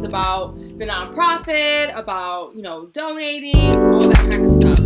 things about the nonprofit, about, donating, all that kind of stuff.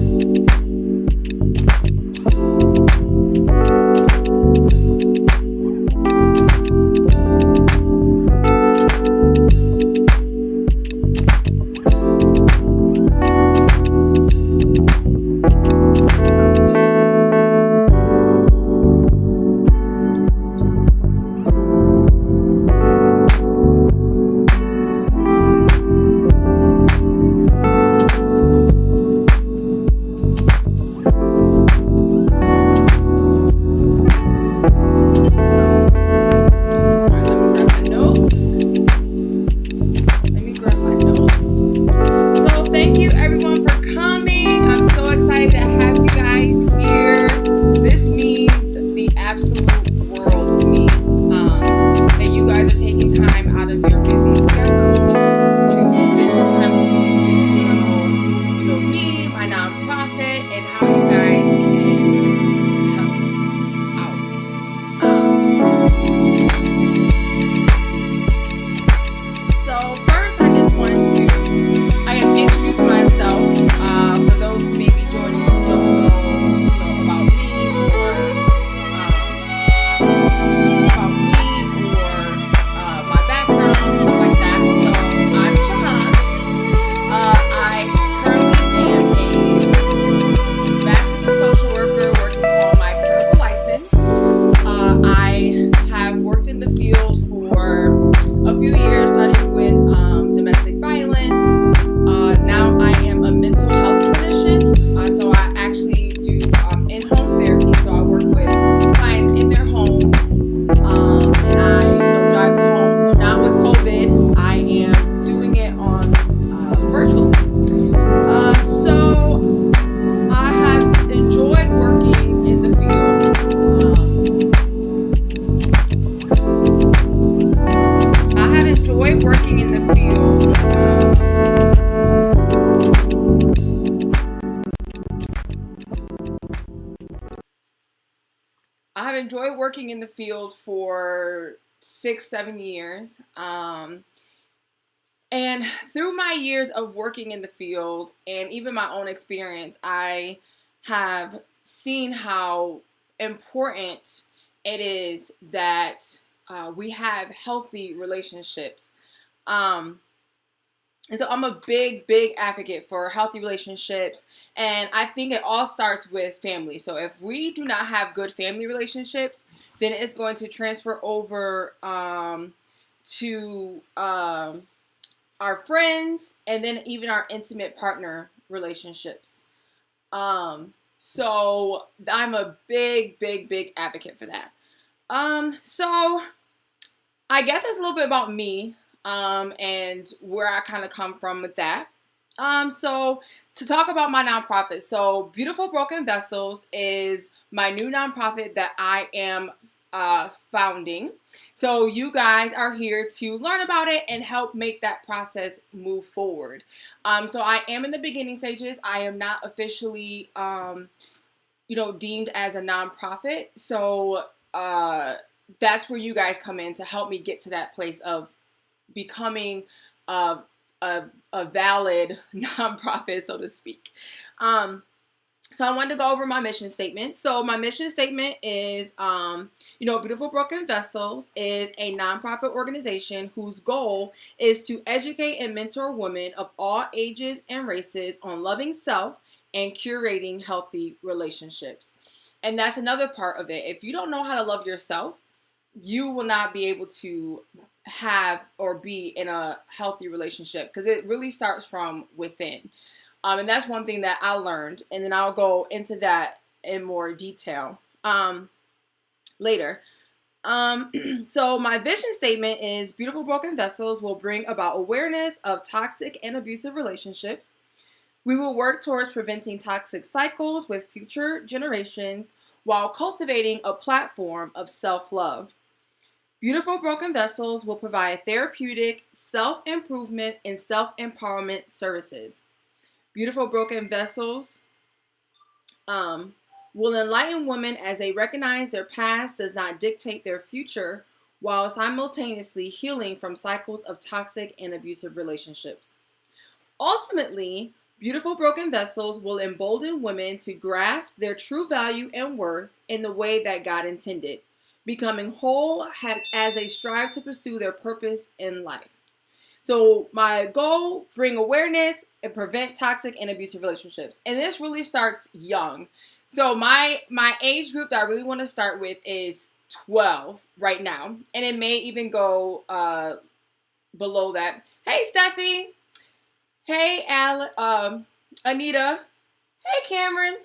I have enjoyed working in the field for 6-7 years. And through my years of working in the field and even my own experience, I have seen how important it is that we have healthy relationships. And so I'm a big advocate for healthy relationships. And I think it all starts with family. So if we do not have good family relationships, then it's going to transfer over to our friends and then even our intimate partner relationships. So I'm a big advocate for that. So I guess that's a little bit about me. And where I kind of come from with that. So to talk about my nonprofit, so Beautiful Broken Vessels is my new nonprofit that I am founding. So you guys are here to learn about it and help make that process move forward. So I am in the beginning stages. I am not officially, deemed as a nonprofit. So that's where you guys come in to help me get to that place of becoming a valid nonprofit, so to speak. So I wanted to go over my mission statement. So my mission statement is, Beautiful Broken Vessels is a nonprofit organization whose goal is to educate and mentor women of all ages and races on loving self and curating healthy relationships. And that's another part of it. If you don't know how to love yourself, you will not be able to have or be in a healthy relationship because it really starts from within. And that's one thing that I learned, and then I'll go into that in more detail later. So my vision statement is Beautiful Broken Vessels will bring about awareness of toxic and abusive relationships. We will work towards preventing toxic cycles with future generations while cultivating a platform of self-love. Beautiful Broken Vessels will provide therapeutic, self-improvement, and self-empowerment services. Beautiful Broken Vessels will enlighten women as they recognize their past does not dictate their future while simultaneously healing from cycles of toxic and abusive relationships. Ultimately, beautiful broken vessels will embolden women to grasp their true value and worth in the way that God intended, becoming whole as they strive to pursue their purpose in life. So my goal, bring awareness and prevent toxic and abusive relationships. And this really starts young. So my age group that I really want to start with is 12 right now. And it may even go below that. Hey, Steffi. Hey, Anita. Hey, Cameron.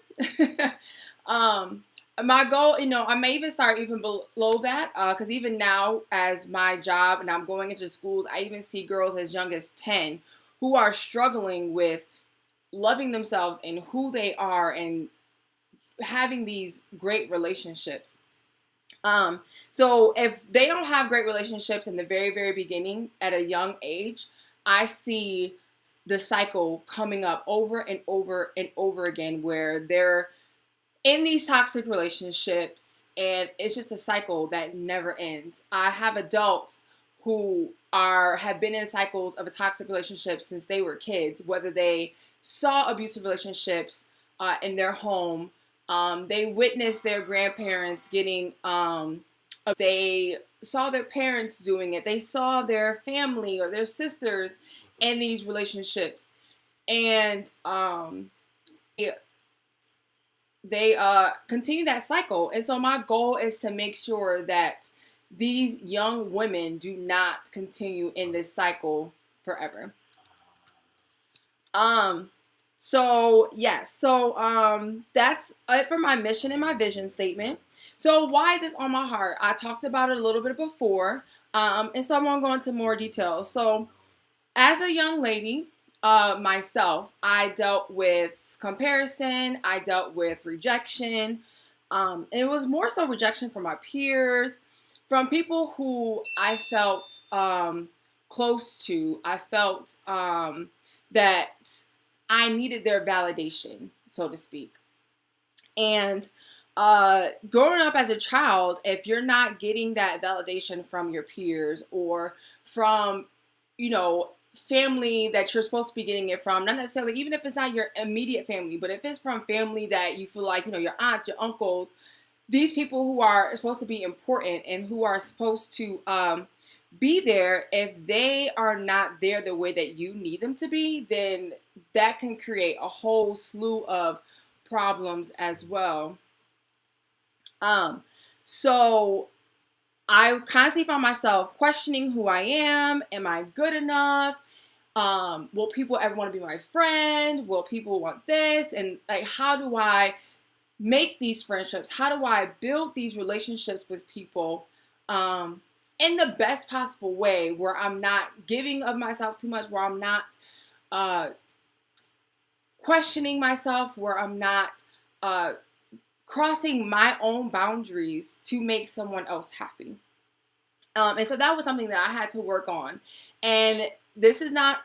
My goal, I may even start even below that, because even now, as my job and I'm going into schools, I even see girls as young as 10 who are struggling with loving themselves and who they are and having these great relationships. So if they don't have great relationships in the very, very beginning at a young age, I see the cycle coming up over and over and over again where they're in these toxic relationships and it's just a cycle that never ends. I have adults who have been in cycles of a toxic relationship since they were kids, whether they saw abusive relationships in their home, they witnessed their grandparents getting they saw their parents doing it, they saw their family or their sisters in these relationships, and they continue that cycle. And so my goal is to make sure that these young women do not continue in this cycle forever. That's it for my mission and my vision statement. So why is this on my heart? I talked about it a little bit before, and so I'm going to go into more details. So as a young lady, myself, I dealt with comparison, I dealt with rejection. It was more so rejection from my peers, from people who I felt close to. I felt that I needed their validation, so to speak. And growing up as a child, if you're not getting that validation from your peers or from, family that you're supposed to be getting it from, not necessarily, even if it's not your immediate family, but if it's from family that you feel like, your aunts, your uncles, these people who are supposed to be important and who are supposed to be there, if they are not there the way that you need them to be, then that can create a whole slew of problems as well. So I constantly found myself questioning who I am. Am I good enough? Will people ever want to be my friend? Will people want this? And like, how do I make these friendships? How do I build these relationships with people in the best possible way, where I'm not giving of myself too much, where I'm not questioning myself, where I'm not crossing my own boundaries to make someone else happy. And so that was something that I had to work on. And this is not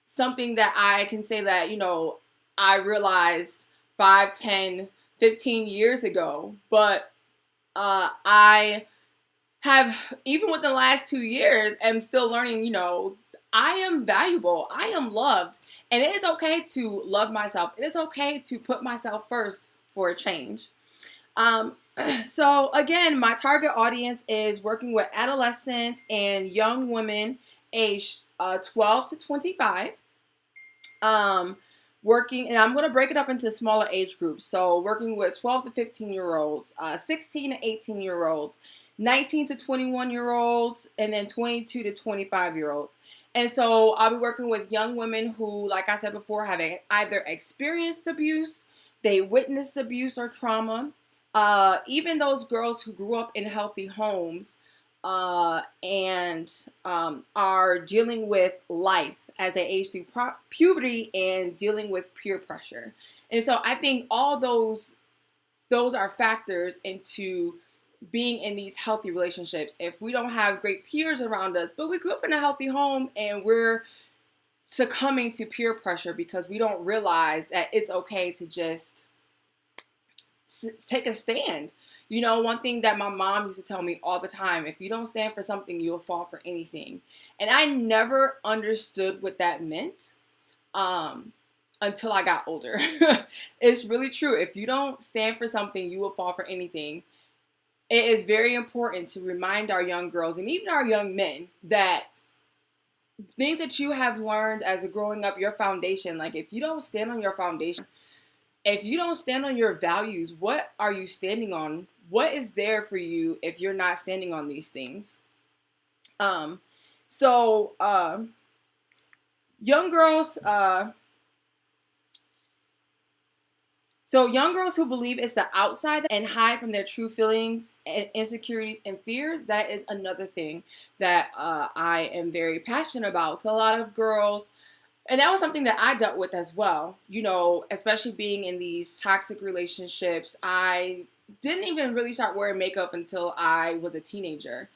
something that I can say that, I realized 5, 10, 15 years ago. But I have, even within the last 2 years, am still learning, I am valuable. I am loved. And it is okay to love myself. It is okay to put myself first for a change. So again, my target audience is working with adolescents and young women aged 12 to 25. Working, and I'm going to break it up into smaller age groups. So working with 12 to 15 year olds, 16 to 18 year olds, 19 to 21 year olds, and then 22 to 25 year olds. And so I'll be working with young women who, like I said before, have either experienced abuse, they witnessed abuse or trauma, even those girls who grew up in healthy homes and are dealing with life as they age through puberty and dealing with peer pressure. And so I think all those are factors into being in these healthy relationships. If we don't have great peers around us, but we grew up in a healthy home and we're succumbing to peer pressure because we don't realize that it's okay to just take a stand. You know, one thing that my mom used to tell me all the time, if you don't stand for something, you'll fall for anything. And I never understood what that meant until I got older. It's really true. If you don't stand for something, you will fall for anything. It is very important to remind our young girls and even our young men that things that you have learned as a growing up, your foundation, like if you don't stand on your foundation, if you don't stand on your values, what are you standing on? What is there for you if you're not standing on these things? Um, so young girls, young girls who believe it's the outside and hide from their true feelings and insecurities and fears, that is another thing that I am very passionate about. So a lot of girls, and that was something that I dealt with as well, you know, especially being in these toxic relationships. I didn't even really start wearing makeup until I was a teenager.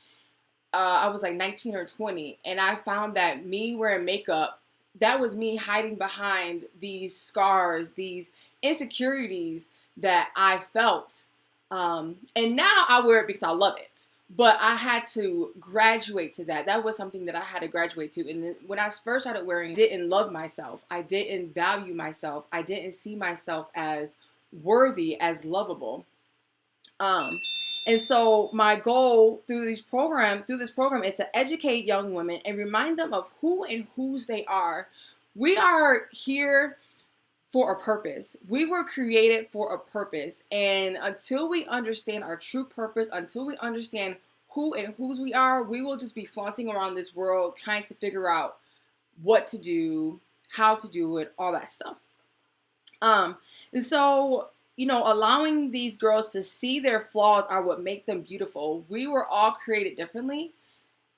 I was like 19 or 20, and I found that me wearing makeup, that was me hiding behind these scars, these insecurities that I felt. And now I wear it because I love it. But I had to graduate to that. That was something that I had to graduate to. And when I first started wearing, I didn't love myself. I didn't value myself. I didn't see myself as worthy, as lovable. And so my goal through this program is to educate young women and remind them of who and whose they are. We are here for a purpose. We were created for a purpose. And until we understand our true purpose, until we understand who and whose we are, we will just be flaunting around this world trying to figure out what to do, how to do it, all that stuff. And so, you know, allowing these girls to see their flaws are what make them beautiful. We were all created differently.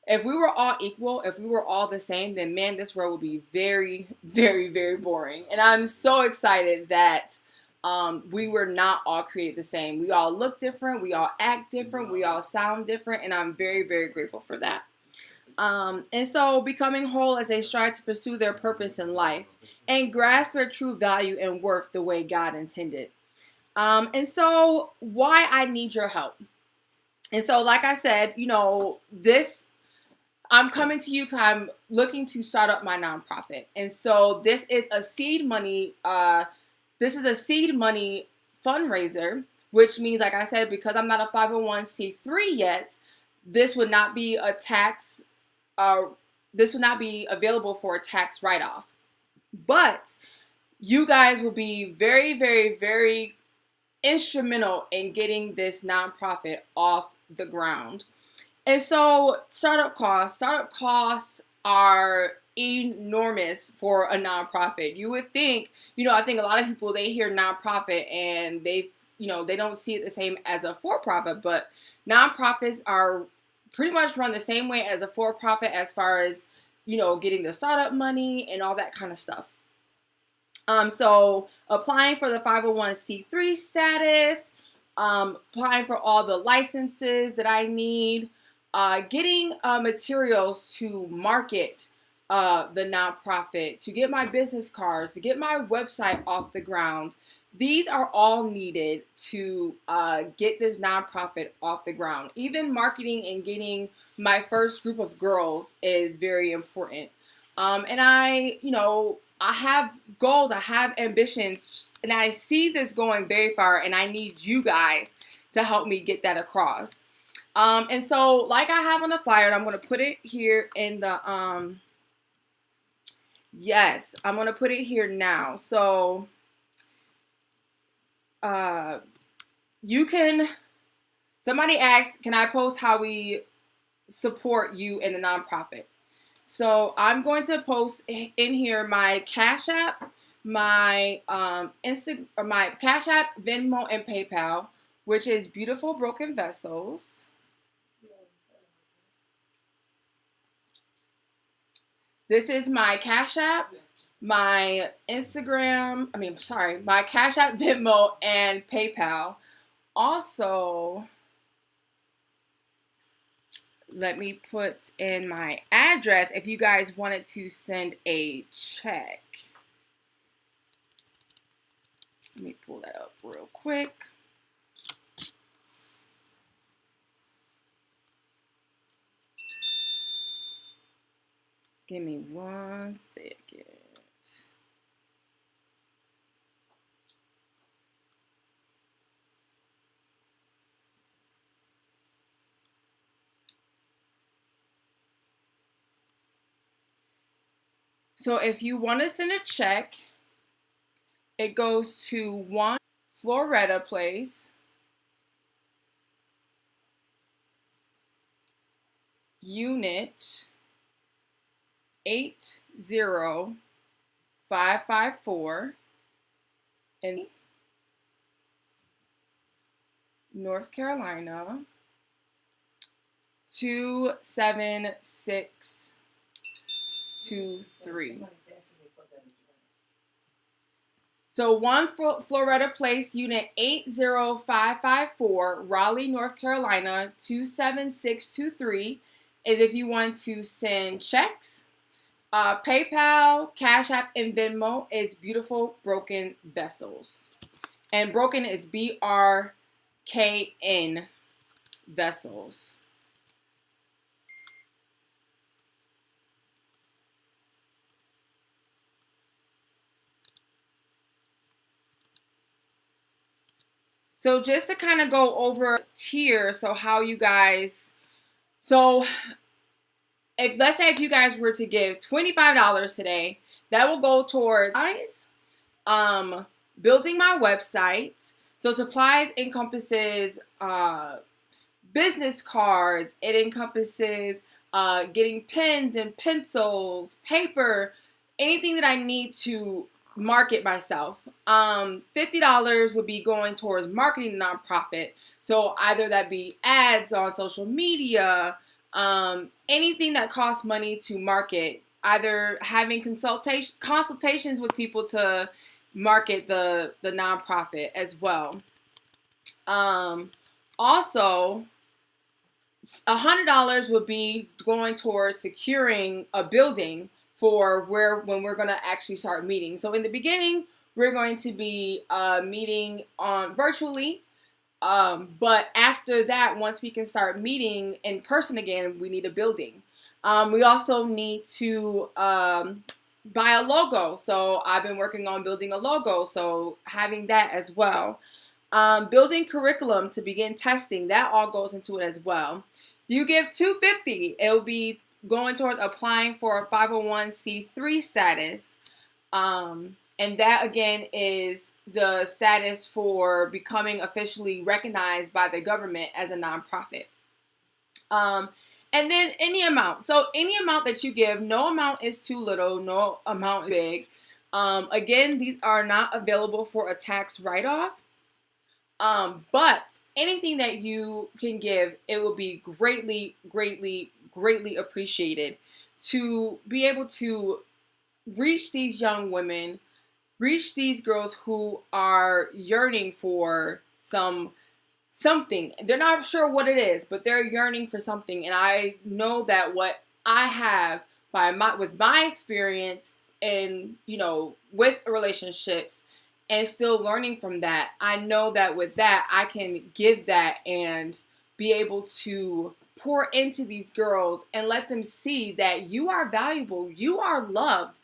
If we were all equal, if we were all the same, then man, this world would be very, very, very boring. And I'm so excited that we were not all created the same. We all look different. We all act different. We all sound different. And I'm very, very grateful for that. And so becoming whole as they strive to pursue their purpose in life and grasp their true value and worth the way God intended. And so why I need your help. And so, like I said, you know, I'm coming to you because I'm looking to start up my nonprofit. And so this is a seed money, fundraiser, which means, like I said, because I'm not a 501c3 yet, this would not be a tax, this would not be available for a tax write-off. But you guys will be very, very, very instrumental in getting this nonprofit off the ground. And so startup costs are enormous for a nonprofit. You would think, you know, I think a lot of people, they hear nonprofit and they don't see it the same as a for-profit, but nonprofits are pretty much run the same way as a for-profit as far as, you know, getting the startup money and all that kind of stuff. So applying for the 501c3 status, applying for all the licenses that I need, getting materials to market the nonprofit, to get my business cards, to get my website off the ground. These are all needed to get this nonprofit off the ground. Even marketing and getting my first group of girls is very important. And I have goals, I have ambitions, and I see this going very far, and I need you guys to help me get that across. And so, like I have on the flyer, and I'm going to put it here in the, yes, I'm going to put it here now. So, somebody asked, can I post how we support you in the nonprofit? So I'm going to post in here my Cash App, my my Cash App, Venmo, and PayPal, which is Beautiful Broken Vessels. This is my Cash App, my my Cash App, Venmo, and PayPal. Also, let me put in my address if you guys wanted to send a check. Let me pull that up real quick. Give me 1 second. So if you want to send a check, it goes to 1 Florida Place, Unit 80554 in North Carolina 27623. So 1 Florida Place, Unit 80554, Raleigh, North Carolina 27623 is if you want to send checks. PayPal, Cash App, and Venmo is Beautiful Broken Vessels. And broken is BRKN Vessels. So just to kind of go over tiers, so how you guys, so if let's say if you guys were to give $25 today, that will go towards building my website. So supplies encompasses business cards. It encompasses getting pens and pencils, paper, anything that I need to market myself. $50 would be going towards marketing the nonprofit. So either that be ads on social media, anything that costs money to market, either having consultations with people to market the nonprofit as well. Also, $100 would be going towards securing a building for when we're going to actually start meeting. So in the beginning, we're going to be meeting on virtually. But after that, once we can start meeting in person again, we need a building. We also need to buy a logo. So I've been working on building a logo. So having that as well. Building curriculum to begin testing, that all goes into it as well. You give $250, it'll be going towards applying for a 501c3 status. And that again is the status for becoming officially recognized by the government as a nonprofit. And then any amount. So any amount that you give, no amount is too little, no amount is big. Again, these are not available for a tax write-off. But anything that you can give, it will be greatly, greatly, greatly appreciated to be able to reach these young women, reach these girls who are yearning for something. They're not sure what it is, but they're yearning for something. And I know that what I have with my experience and, with relationships and still learning from that, I know that with that, I can give that and be able to pour into these girls and let them see that you are valuable, you are loved,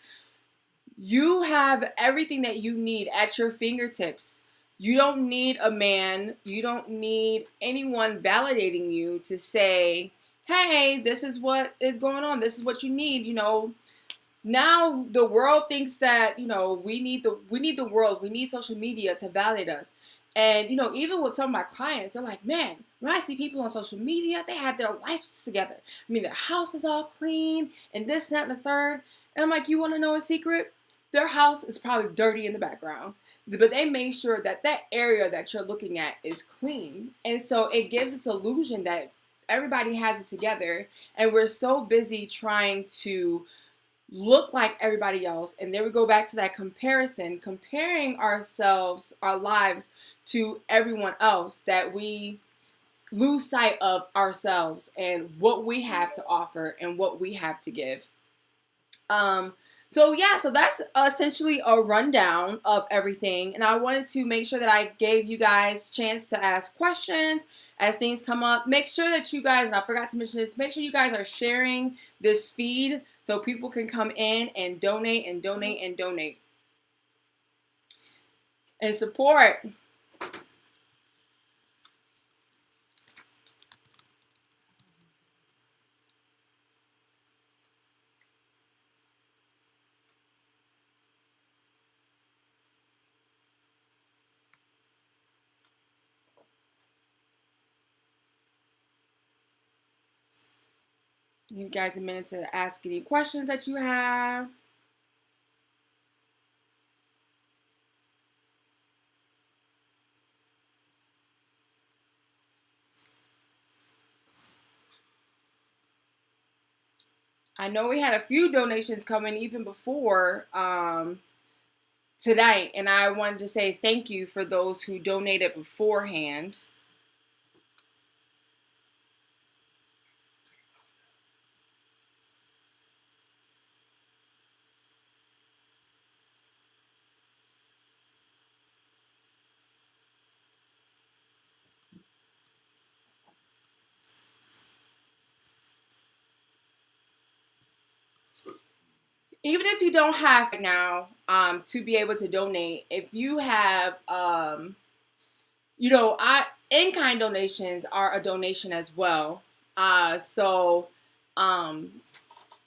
you have everything that you need at your fingertips. You don't need a man, you don't need anyone validating you to say, hey, this is what is going on, this is what you need, Now the world thinks that, we need the world, we need social media to validate us. And, even with some of my clients, they're like, man, when I see people on social media, they have their lives together. I mean, their house is all clean and this, that, and the third. And I'm like, you want to know a secret? Their house is probably dirty in the background, but they make sure that that area that you're looking at is clean. And so it gives this illusion that everybody has it together. And we're so busy trying to look like everybody else. And then we go back to that comparison, comparing ourselves, our lives to everyone else, that we lose sight of ourselves and what we have to offer and what we have to give. So yeah, so that's essentially a rundown of everything, and I wanted to make sure that I gave you guys a chance to ask questions as things come up. Make sure that you guys, and I forgot to mention this, make sure you guys are sharing this feed so people can come in and donate and donate and donate and support. Give you guys a minute to ask any questions that you have. I know we had a few donations coming even before tonight, and I wanted to say thank you for those who donated beforehand. Even if you don't have right now to be able to donate, if you have, in-kind donations are a donation as well. So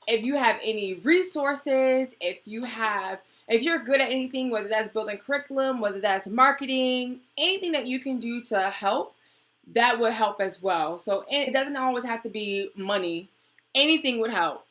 if you have any resources, if you're good at anything, whether that's building curriculum, whether that's marketing, anything that you can do to help, that would help as well. So it doesn't always have to be money. Anything would help.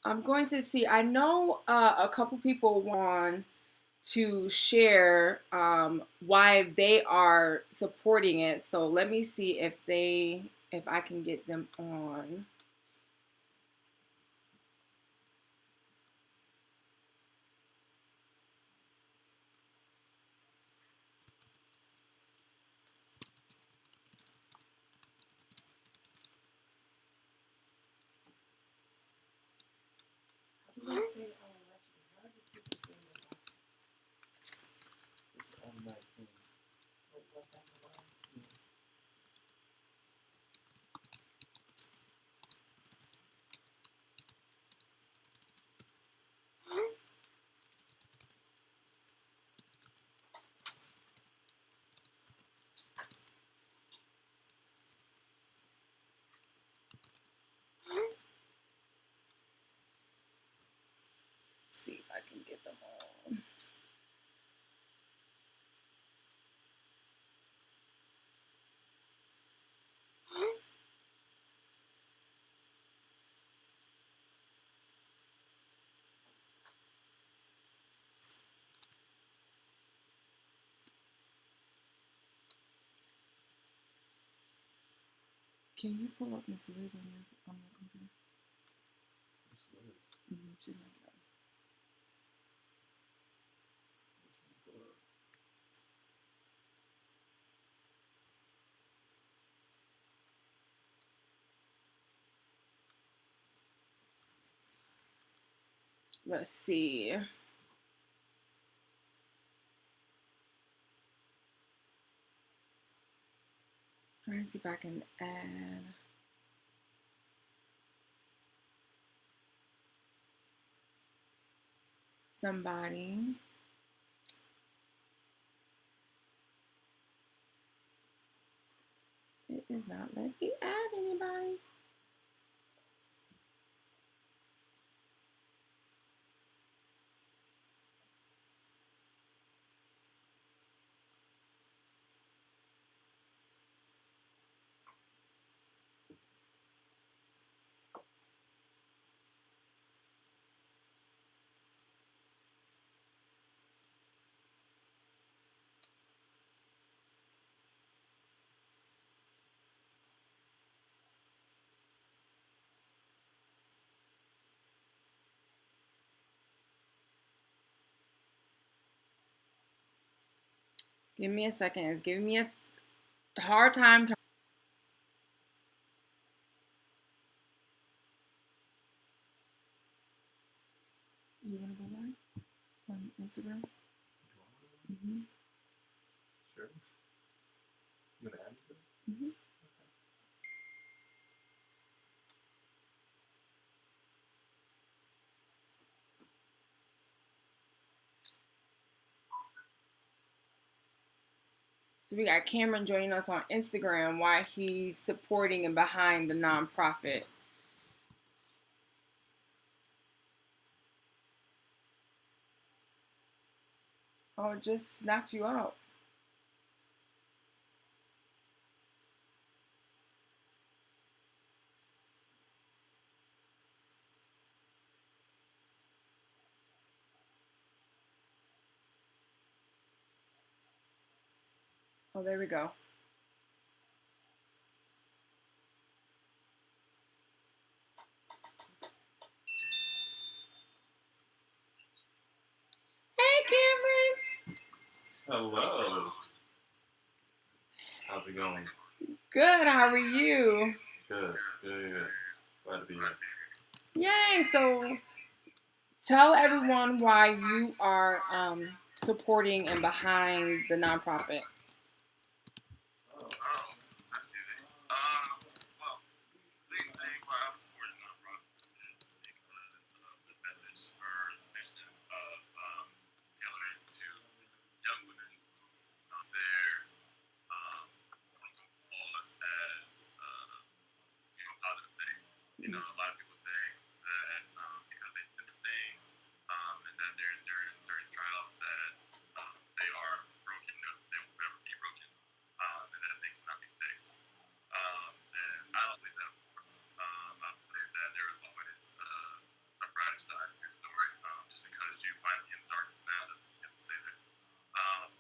I'm going to see. I know a couple people want to share why they are supporting it. So let me see if I can get them on. See if I can get them on. Can you pull up Miss Liz on your computer? Miss Liz. She's not getting. Let's see. Trying to see if I can add somebody. It is not letting me add anybody. Give me a second. It's giving me a hard time. You want to go live on Instagram? Mm-hmm. Sure. You want to add me to it? Mm-hmm. So we got Cameron joining us on Instagram while he's supporting and behind the nonprofit. Oh, it just knocked you out. Oh, there we go. Hey, Cameron. Hello. How's it going? Good. How are you? Good. Glad to be here. Yay. So tell everyone why you are supporting and behind the nonprofit. That's easy. Well, the thing why I'm supporting nonprofit is because the message or the mission of tailoring to young women their flaws as positive thing. A lot of people say that because they've been through things and that they're enduring certain trials that they are broken, they will forever be broken, and that they cannot be fixed. And I don't believe that, of course. I believe that there is always a brighter side to the story. Just because you might be in the darkness now doesn't mean you have to stay there.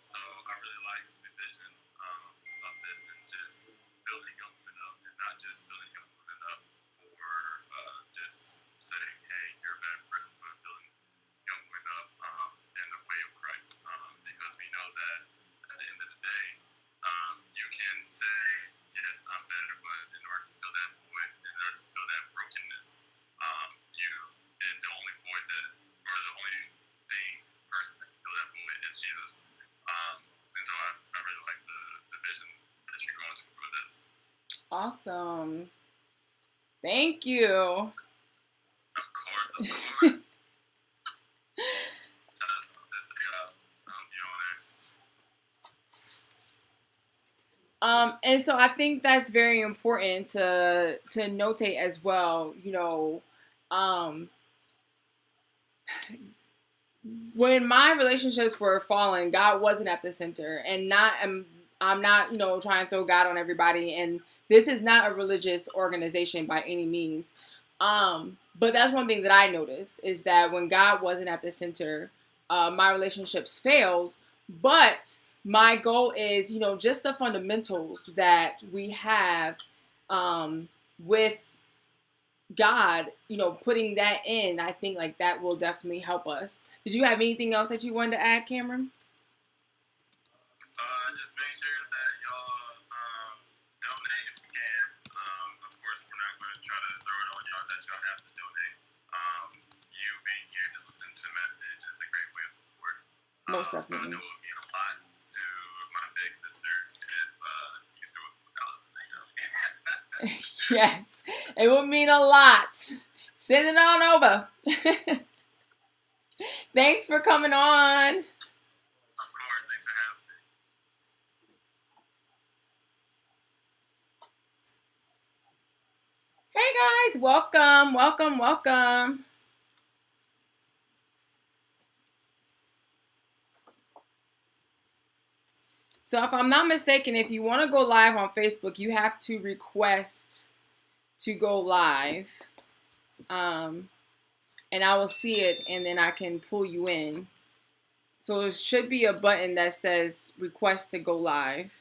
So I really like the vision of this and just building young women up, and not just building young women up for just saying, hey, you're a better person, but building young women up in the way of Christ. Because we know that at the end of the day, you can say, yes, I'm better, but in order to fill that void, in order to fill that brokenness, the only void that, or the only person that can fill that void is Jesus. And so I really like the vision that you're going to with this. Awesome. Thank you. Of course. And so I think that's very important to notate as well. When my relationships were falling, God wasn't at the center, and I'm not trying to throw God on everybody. And this is not a religious organization by any means. But that's one thing that I noticed is that when God wasn't at the center, my relationships failed. But my goal is, just the fundamentals that we have with God, putting that in, I think like that will definitely help us. Did you have anything else that you wanted to add, Cameron? Just make sure that y'all donate if you can. Of course, we're not going to try to throw it on y'all that y'all have to donate. You being here, just listening to the message is a great way of support. Most definitely. I know it would mean a lot to my big sister if you threw it without Yes, it would mean a lot. Send it on over. Thanks for coming on. Of course, thanks for having me. Hey guys, welcome. So if I'm not mistaken, if you want to go live on Facebook, you have to request to go live. And I will see it, and then I can pull you in. So there should be a button that says request to go live.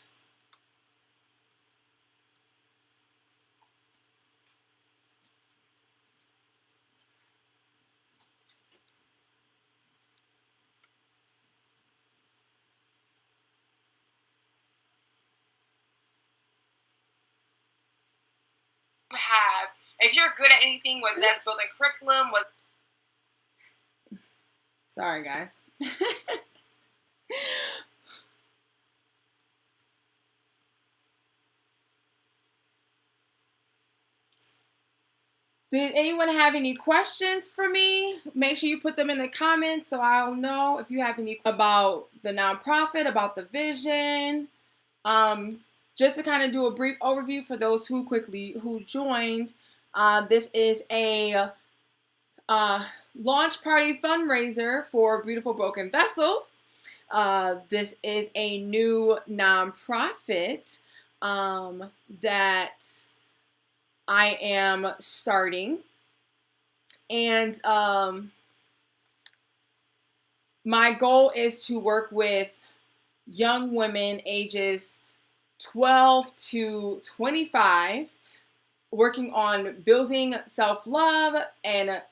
have, if you're good at anything, whether that's building curriculum, sorry guys. Did anyone have any questions for me? Make sure you put them in the comments so I'll know if you have any about the nonprofit, about the vision. Just to kind of do a brief overview for those who joined. This is a launch party fundraiser for Beautiful Broken Vessels. This is a new nonprofit that I am starting, and my goal is to work with young women ages 12 to 25, working on building self-love and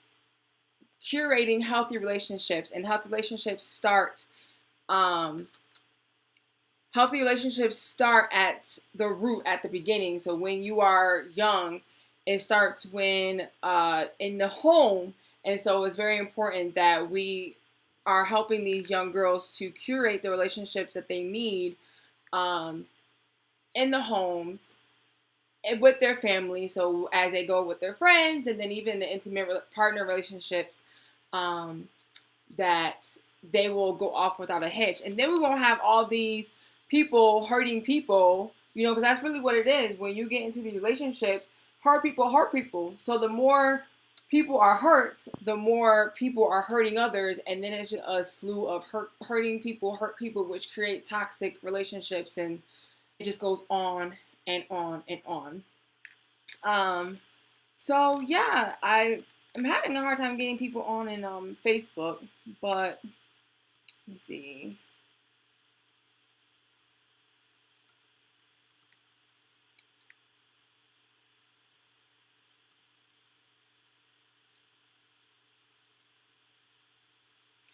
curating healthy relationships. And healthy relationships start at the root, at the beginning. So when you are young, it starts when in the home. And so it's very important that we are helping these young girls to curate the relationships that they need in the homes and with their family. So as they go with their friends, and then even the intimate partner relationships, that they will go off without a hitch. And then we won't have all these people hurting people, because that's really what it is. When you get into these relationships, hurt people. So the more people are hurt, the more people are hurting others, and then it's just a slew of hurt people, which create toxic relationships, and it just goes on and on and on. So yeah, I'm having a hard time getting people on in Facebook, but let's see.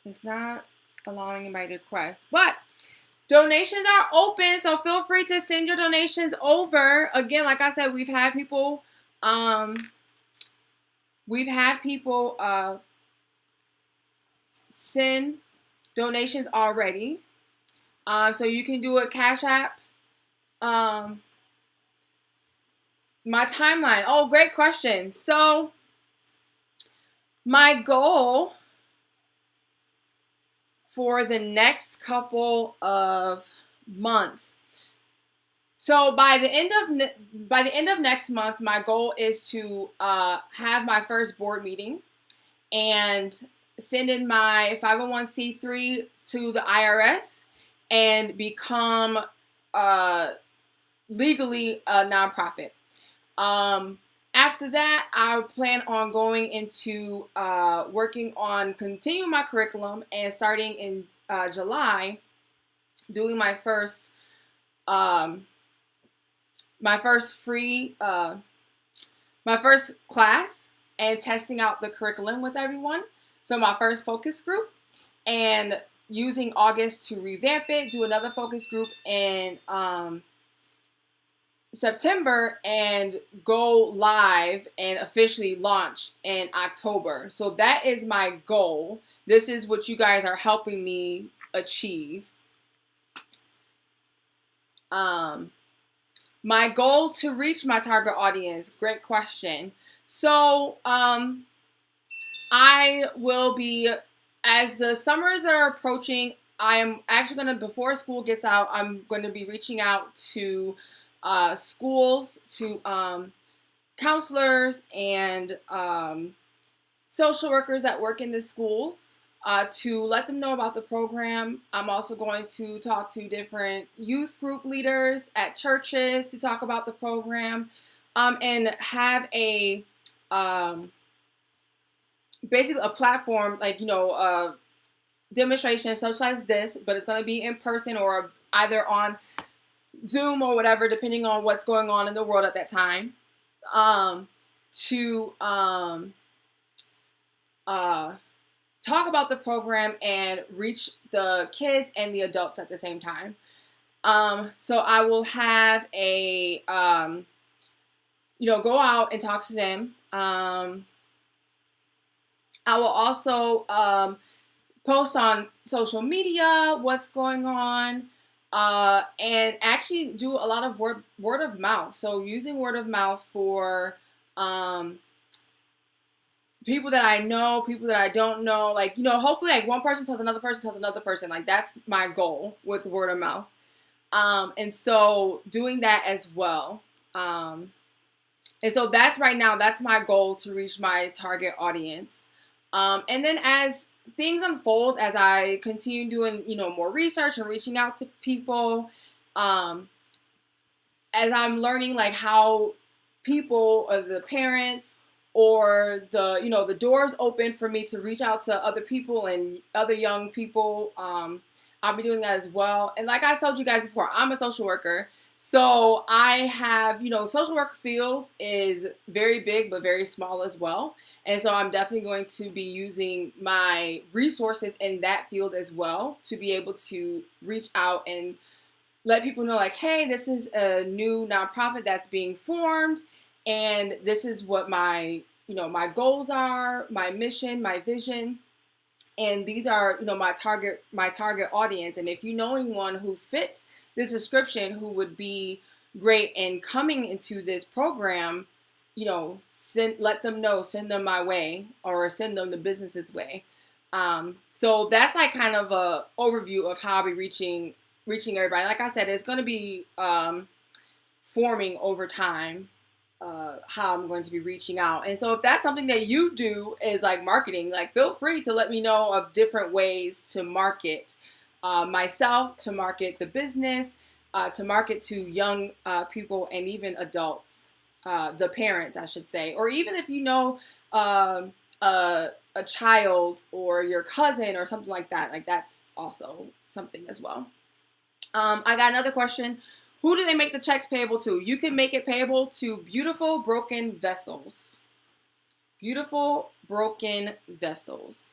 It's not allowing anybody to request, but donations are open, so feel free to send your donations over. Again, like I said, we've had people send donations already. So you can do a Cash App. My timeline. Oh, great question. So my goal for the next couple of months. So by the end of next month, my goal is to have my first board meeting and send in my 501c3 to the IRS and become legally a nonprofit. After that, I plan on going into working on continuing my curriculum, and starting in July, doing my first class and testing out the curriculum with everyone. So my first focus group, and using August to revamp it, do another focus group in September, and go live and officially launch in October. So that is my goal. This is what you guys are helping me achieve. My goal to reach my target audience. Great question. So I will be, as the summers are approaching, I am actually going to, before school gets out, I'm going to be reaching out to schools, to counselors and social workers that work in the schools, to let them know about the program. I'm also going to talk to different youth group leaders at churches to talk about the program, and have a basically a platform, like, demonstration such as this, but it's going to be in person or either on Zoom or whatever, depending on what's going on in the world at that time, to talk about the program and reach the kids and the adults at the same time. So I will have a go out and talk to them. I will also post on social media what's going on, and actually do a lot of word of mouth. So using word of mouth for people that I know, people that I don't know, like, hopefully like one person tells another person tells another person. Like, that's my goal with word of mouth. And so doing that as well. And so that's right now, that's my goal, to reach my target audience. And then as things unfold, as I continue doing, more research and reaching out to people, as I'm learning like how people or the parents or the doors open for me to reach out to other people and other young people, I'll be doing that as well. And like I told you guys before, I'm a social worker. So I have, social work field is very big, but very small as well. And so I'm definitely going to be using my resources in that field as well to be able to reach out and let people know, like, hey, this is a new nonprofit that's being formed, and this is what my goals are, my mission, my vision, and these are my target audience. And if you know anyone who fits this description, who would be great in coming into this program, let them know, send them my way, or send them the business's way. So that's like kind of a overview of how I'll be reaching everybody. Like I said, it's going to be forming over time, how I'm going to be reaching out. And so if that's something that you do is like marketing, like, feel free to let me know of different ways to market myself, to market the business, to market to young people and even adults, the parents, I should say. Or even if a child or your cousin or something like that, like, that's also something as well. I got another question. Who do they make the checks payable to? You can make it payable to Beautiful Broken Vessels. Beautiful Broken Vessels.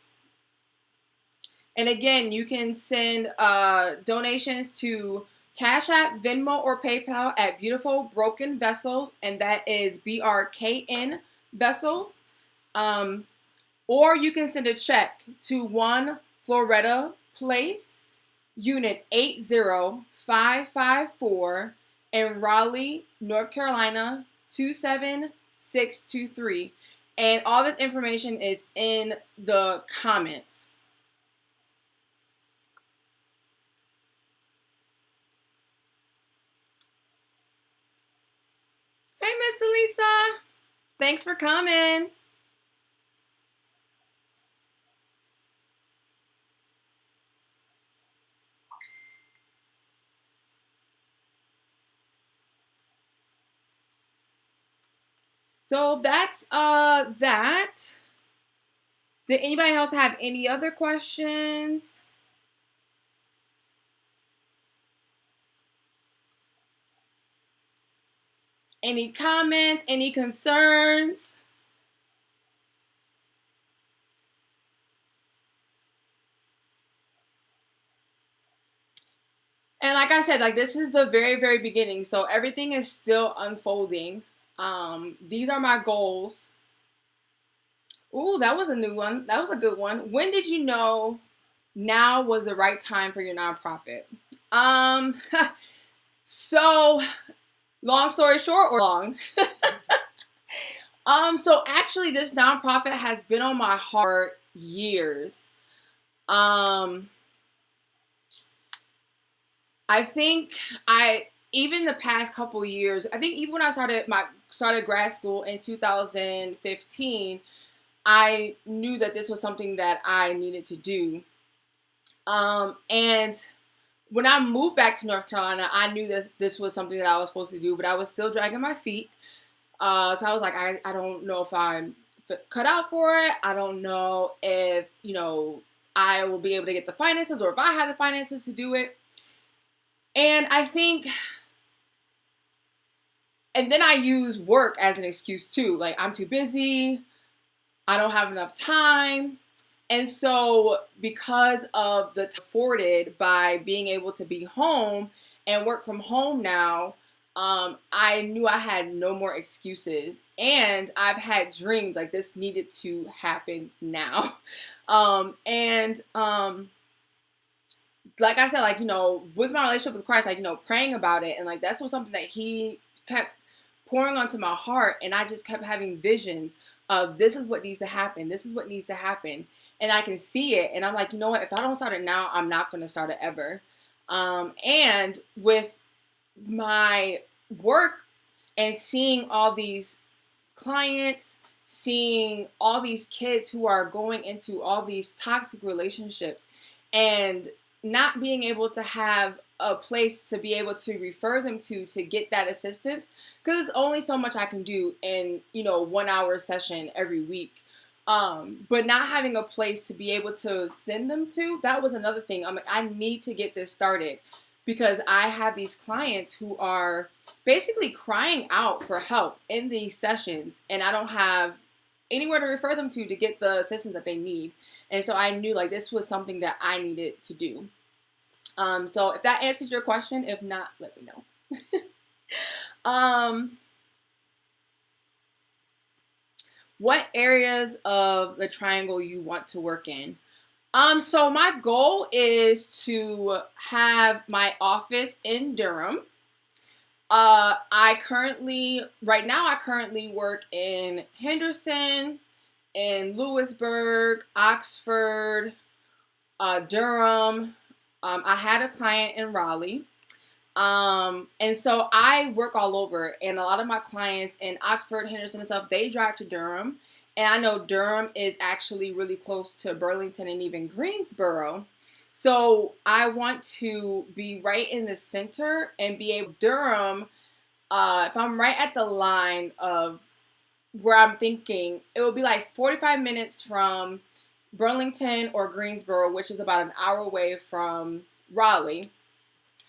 And again, you can send donations to Cash App, Venmo, or PayPal at Beautiful Broken Vessels, and that is BRKN Vessels. Or you can send a check to 1 Floretta Place, Unit 80554 in Raleigh, North Carolina, 27623. And all this information is in the comments. Hey, Miss Elisa. Thanks for coming. So that's that. Did anybody else have any other questions? Any comments? Any concerns? And like I said, like, this is the very, very beginning. So everything is still unfolding. These are my goals. Ooh, that was a new one. That was a good one. When did you know now was the right time for your nonprofit? So long story short, or long. So actually this nonprofit has been on my heart for years. I think even the past couple years, I think even when I started grad school in 2015, I knew that this was something that I needed to do. And when I moved back to North Carolina, I knew this was something that I was supposed to do, but I was still dragging my feet. So I was like, I don't know if I'm cut out for it. I don't know if, I will be able to get the finances, or if I have the finances to do it. And I think, and then I use work as an excuse too. Like, I'm too busy. I don't have enough time. And so because of the afforded by being able to be home and work from home now, I knew I had no more excuses, and I've had dreams like this needed to happen now. And like I said, like, with my relationship with Christ, like, praying about it, and like that's was something that He kept pouring onto my heart, and I just kept having visions of this is what needs to happen, this is what needs to happen, and I can see it, and I'm like, you know what? If I don't start it now, I'm not going to start it ever. And with my work and seeing all these clients, seeing all these kids who are going into all these toxic relationships and not being able to have a place to be able to refer them to get that assistance, because there's only so much I can do in 1 hour session every week. But not having a place to be able to send them to, that was another thing. I'm like, I need to get this started, because I have these clients who are basically crying out for help in these sessions, and I don't have anywhere to refer them to get the assistance that they need. And so I knew like this was something that I needed to do. So if that answers your question, if not, let me know. What areas of the triangle you want to work in? So my goal is to have my office in Durham. Right now I currently work in Henderson, in Lewisburg, Oxford, Durham. I had a client in Raleigh. And so I work all over, and a lot of my clients in Oxford, Henderson, and stuff, they drive to Durham. And I know Durham is actually really close to Burlington and even Greensboro. So I want to be right in the center and be able Durham. If I'm right at the line of where I'm thinking, it will be like 45 minutes from Burlington or Greensboro, which is about an hour away from Raleigh.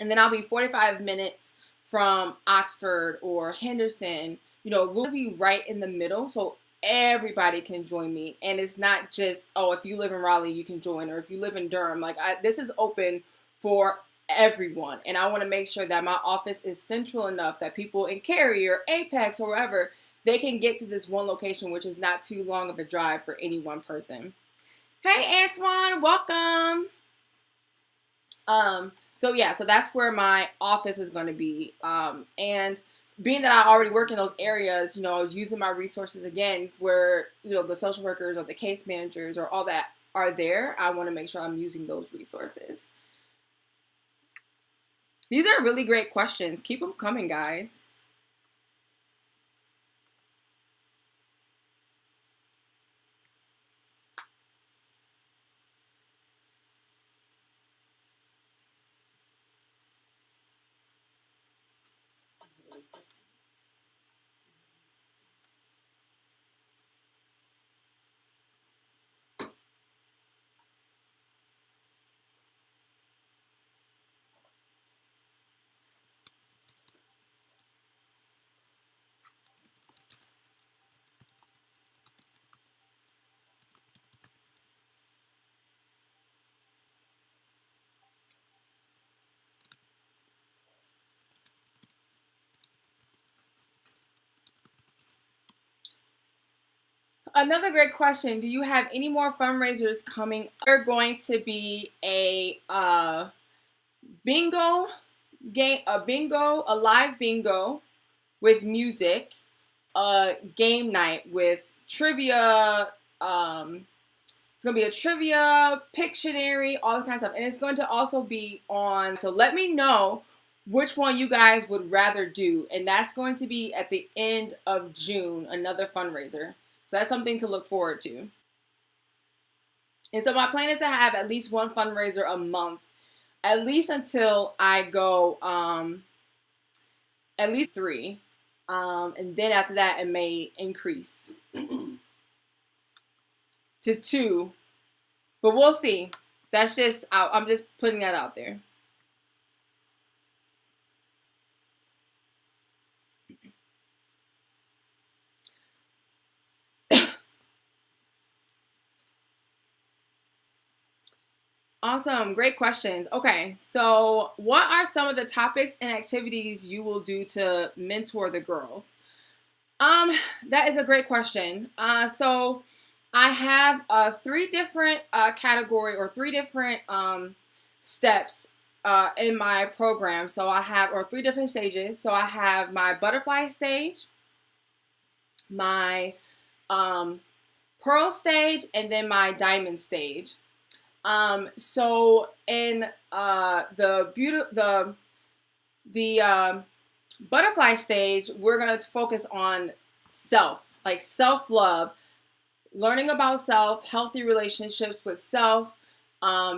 And then I'll be 45 minutes from Oxford or Henderson. We'll be right in the middle so everybody can join me. And it's not just, oh, if you live in Raleigh, you can join, or if you live in Durham. This is open for everyone. And I want to make sure that my office is central enough that people in Cary or Apex or wherever, they can get to this one location, which is not too long of a drive for any one person. Hey, Antoine, welcome. So that's where my office is going to be. And being that I already work in those areas, using my resources again, where, the social workers or the case managers or all that are there, I want to make sure I'm using those resources. These are really great questions. Keep them coming, guys. Another great question. Do you have any more fundraisers coming? There's going to be a bingo game, a live bingo with music, a game night with trivia. It's going to be a trivia, Pictionary, all that kind of stuff. And it's going to also be on. So let me know which one you guys would rather do. And that's going to be at the end of June, another fundraiser. So that's something to look forward to. And so my plan is to have at least one fundraiser a month, at least until I go, at least 3. And then after that, it may increase to 2. But we'll see. That's just, I'm just putting that out there. Awesome. Great questions. Okay. So, what are some of the topics and activities you will do to mentor the girls? Um, that is a great question. So I have three different category or three different steps in my program. So I have or three different stages. So I have my butterfly stage, my um, pearl stage, and then my diamond stage. So in the butterfly stage, we're gonna focus on self, like self love, learning about self, healthy relationships with self,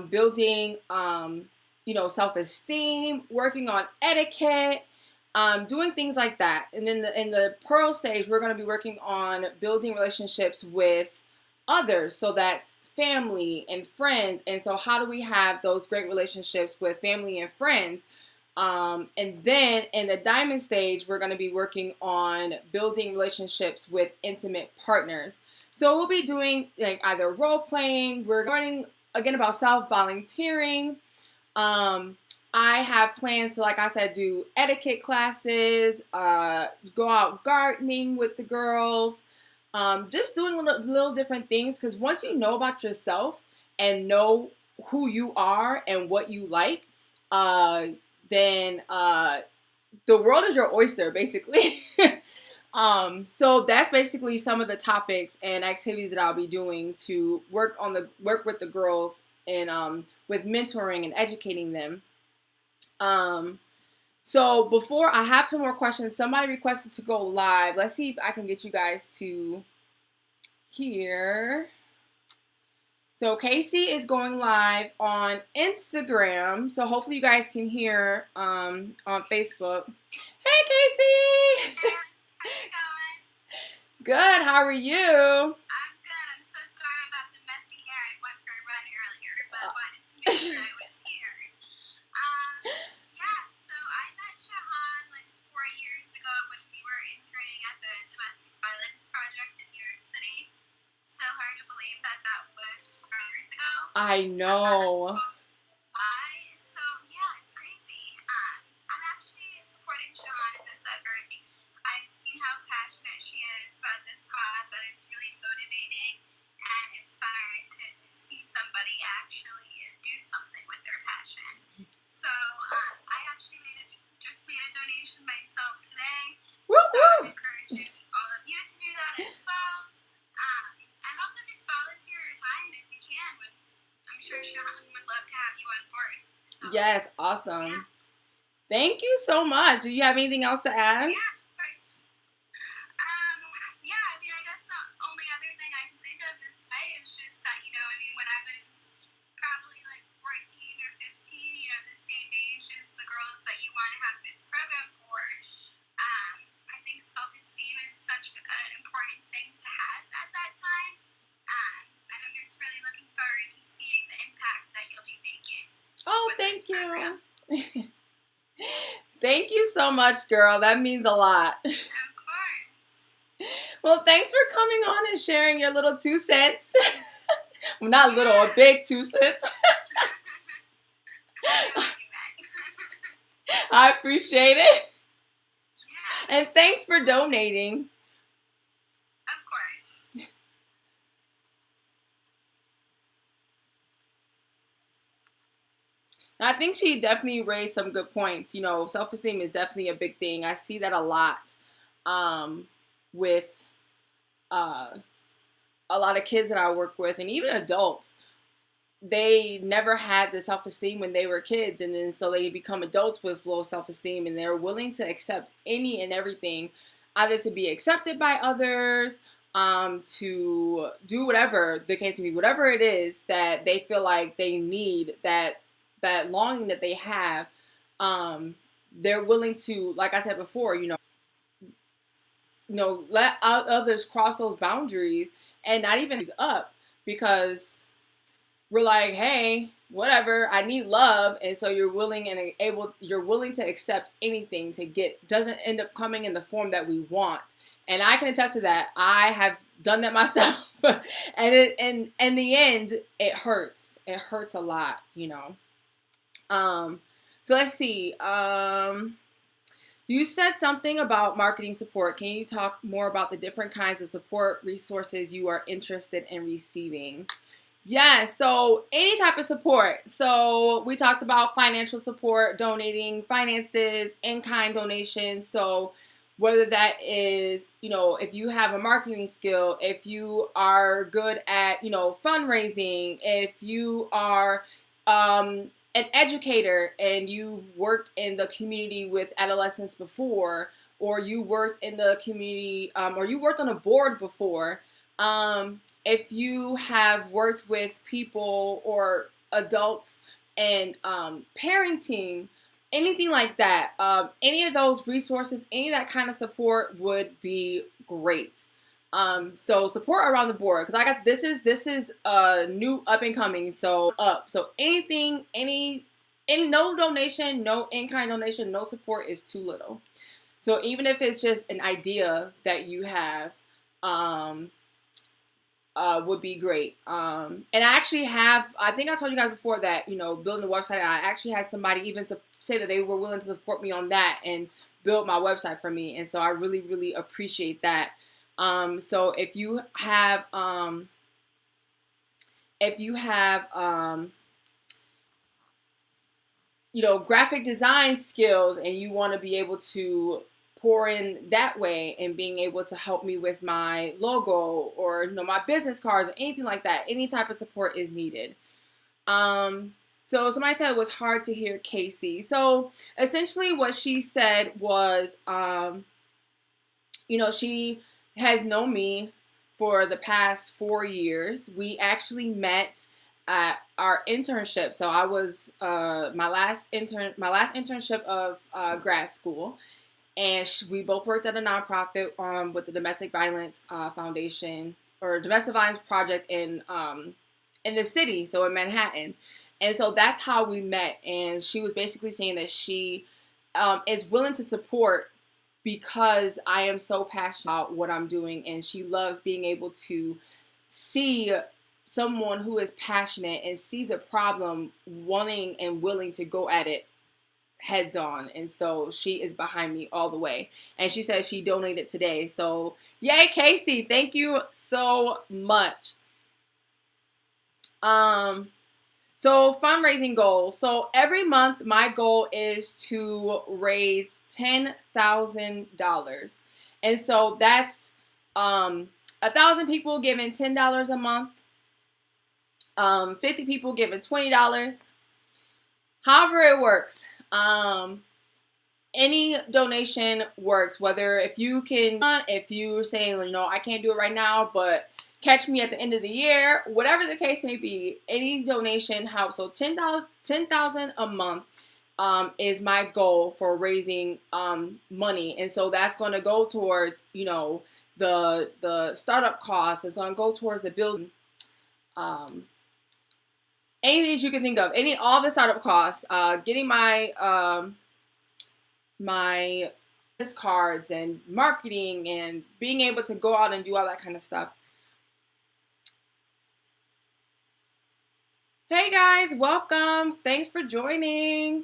building, self esteem, working on etiquette, doing things like that. And then in the pearl stage, we're going to be working on building relationships with others. So that's family and friends. And so, how do we have those great relationships with family and friends? And then in the diamond stage, we're going to be working on building relationships with intimate partners. So we'll be doing like either role playing. We're learning again about self volunteering. I have plans to, like I said, do etiquette classes, go out gardening with the girls, just doing little different things. Because once you know about yourself and know who you are and what you like, then the world is your oyster, basically. So that's basically some of the topics and activities that I'll be doing to work with the girls and with mentoring and educating them. So before I have some more questions, somebody requested to go live. Let's see if I can get you guys to hear. So Casey is going live on Instagram. So hopefully you guys can hear on Facebook. Hey Casey! How's it going? Good, how are you? I'm good. I'm so sorry about the messy hair. I went for a run earlier, but wanted to make sure I was here. Yeah, so I met Shahan like 4 years ago when we were interning at the Domestic Violence Project in New York City. So hard to believe that that was 4 years ago. I know. So yeah, it's crazy. I'm actually supporting Shahan in this effort. I've seen how passionate she is about this cause, and it's really motivating and inspiring to see somebody actually do something with their passion. So I actually just made a donation myself today. Woo-hoo! So I'm encouraging all of you to do that as well. And also just volunteer your time if you can. I'm sure Shahan would love to have you on board. So, yes, awesome. Yeah. Thank you so much. Do you have anything else to add? Yeah. I guess the only other thing I can think of to say is just that, when I was probably like 14 or 15, the same age as the girls that you want to have this program for, I think self-esteem is such an important thing to have at that time. And I'm just really looking forward to seeing the impact that you'll be making. Oh, thank you. Thank you so much, girl. That means a lot. Of course. Well, thanks for coming on and sharing your little 2 cents. Well, not little, a big 2 cents. I appreciate it. Yeah. And thanks for donating. Of course. I think she definitely raised some good points. Self-esteem is definitely a big thing. I see that a lot with a lot of kids that I work with and even adults. They never had the self-esteem when they were kids, and then so they become adults with low self-esteem, and they're willing to accept any and everything, either to be accepted by others, to do whatever the case may be, whatever it is that they feel like they need, that longing that they have, they're willing to, like I said before, let others cross those boundaries and not even up, because we're like, hey, whatever, I need love, and so you're willing to accept anything to get, doesn't end up coming in the form that we want. And I can attest to that. I have done that myself. And in the end, it hurts. It hurts a lot, you know. So let's see. You said something about marketing support. Can you talk more about the different kinds of support resources you are interested in receiving? Yeah, so any type of support. So we talked about financial support, donating finances, in-kind donations. So whether that is, you know, if you have a marketing skill, if you are good at, you know, fundraising, if you are an educator and you've worked in the community with adolescents before, or you worked in the community, or you worked on a board before, if you have worked with people or adults and parenting, anything like that, any of those resources, any of that kind of support would be great. So support around the board, because this is a new up and coming, so anything, no donation, no in-kind donation, no support is too little. So even if it's just an idea that you have, would be great. And I actually have, I think I told you guys before that, you know, building a website, I actually had somebody even say that they were willing to support me on that and build my website for me. And so I really, really appreciate that. So if you have, you know, graphic design skills and you want to be able to pour in that way and being able to help me with my logo or, you know, my business cards or anything like that, any type of support is needed. So somebody said it was hard to hear Casey. So essentially what she said was, you know, she has known me for the past 4 years. We actually met at our internship. So I was my last internship of grad school, and we both worked at a nonprofit with the Domestic Violence Foundation, or Domestic Violence Project in the city, so in Manhattan. And so that's how we met. And she was basically saying that she is willing to support because I am so passionate about what I'm doing, and she loves being able to see someone who is passionate and sees a problem, wanting and willing to go at it heads on. And so she is behind me all the way. And she says she donated today. So yay, Casey. Thank you so much. So fundraising goals. So every month my goal is to raise $10,000. And so that's 1,000 people giving $10 a month. 50 people giving $20. However it works. Any donation works, whether if you're saying, you know, I can't do it right now, but catch me at the end of the year, whatever the case may be, any donation helps. So $10,000 a month is my goal for raising money. And so that's going to go towards, you know, the startup costs. It's going to go towards the building. Anything that you can think of, all the startup costs, getting my my business cards and marketing and being able to go out and do all that kind of stuff. Hey guys, welcome. Thanks for joining.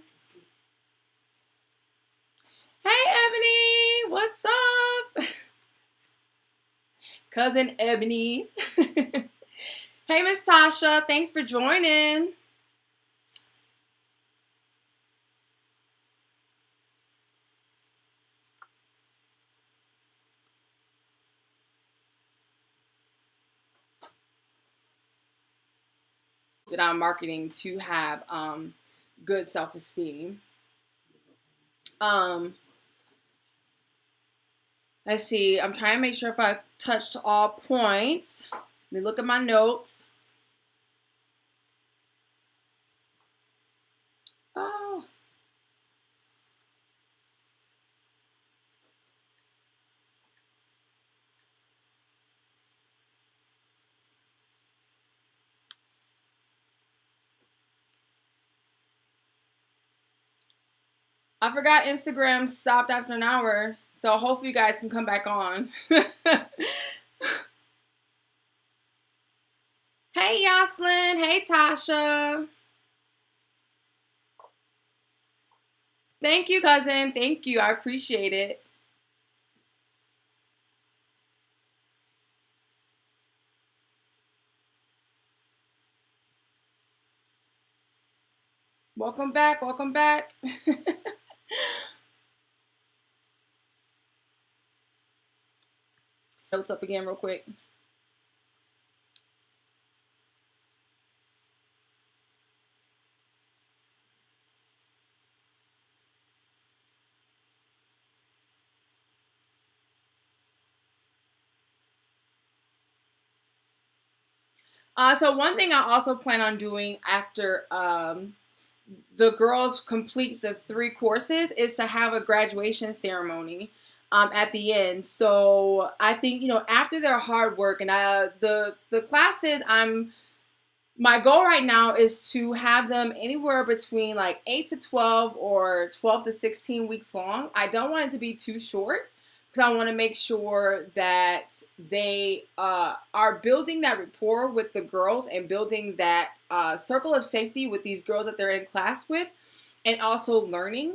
Hey Ebony, what's up? Cousin Ebony. Hey Miss Tasha, thanks for joining. That I'm marketing to have good self-esteem. Let's see. I'm trying to make sure if I touched all points. Let me look at my notes. Oh. I forgot Instagram stopped after an hour, so hopefully you guys can come back on. Hey, Yoslin. Hey, Tasha. Thank you, cousin. Thank you. I appreciate it. Welcome back. Welcome back. Notes up again real quick. So one thing I also plan on doing after the girls complete the 3 courses is to have a graduation ceremony at the end. So I think, you know, after their hard work and the classes, my goal right now is to have them anywhere between like 8 to 12 or 12 to 16 weeks long. I don't want it to be too short because I want to make sure that they are building that rapport with the girls and building that circle of safety with these girls that they're in class with, and also learning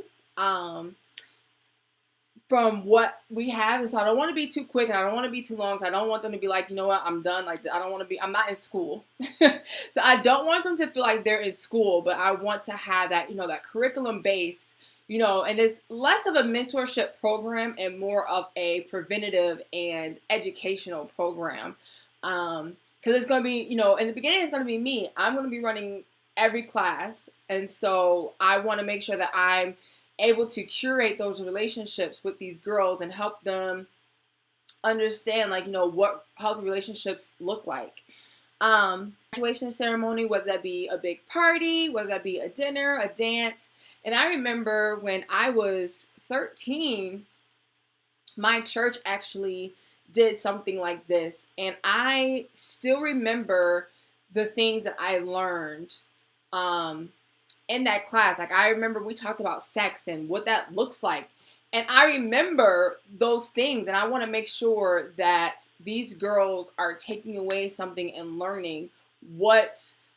from what we have. And so I don't want to be too quick and I don't want to be too long. So I don't want them to be like, you know what, I'm done. Like, I don't want to be, I'm not in school. So I don't want them to feel like they're in school, but I want to have that, you know, that curriculum base, you know, and it's less of a mentorship program and more of a preventative and educational program. Because it's going to be, you know, in the beginning, it's going to be me. I'm going to be running every class. And so I want to make sure that I'm able to curate those relationships with these girls and help them understand, like, you know, what healthy relationships look like. Graduation ceremony, whether that be a big party, whether that be a dinner, a dance. And I remember when I was 13, my church actually did something like this. And I still remember the things that I learned in that class. Like, I remember we talked about sex and what that looks like. And I remember those things, and I want to make sure that these girls are taking away something and learning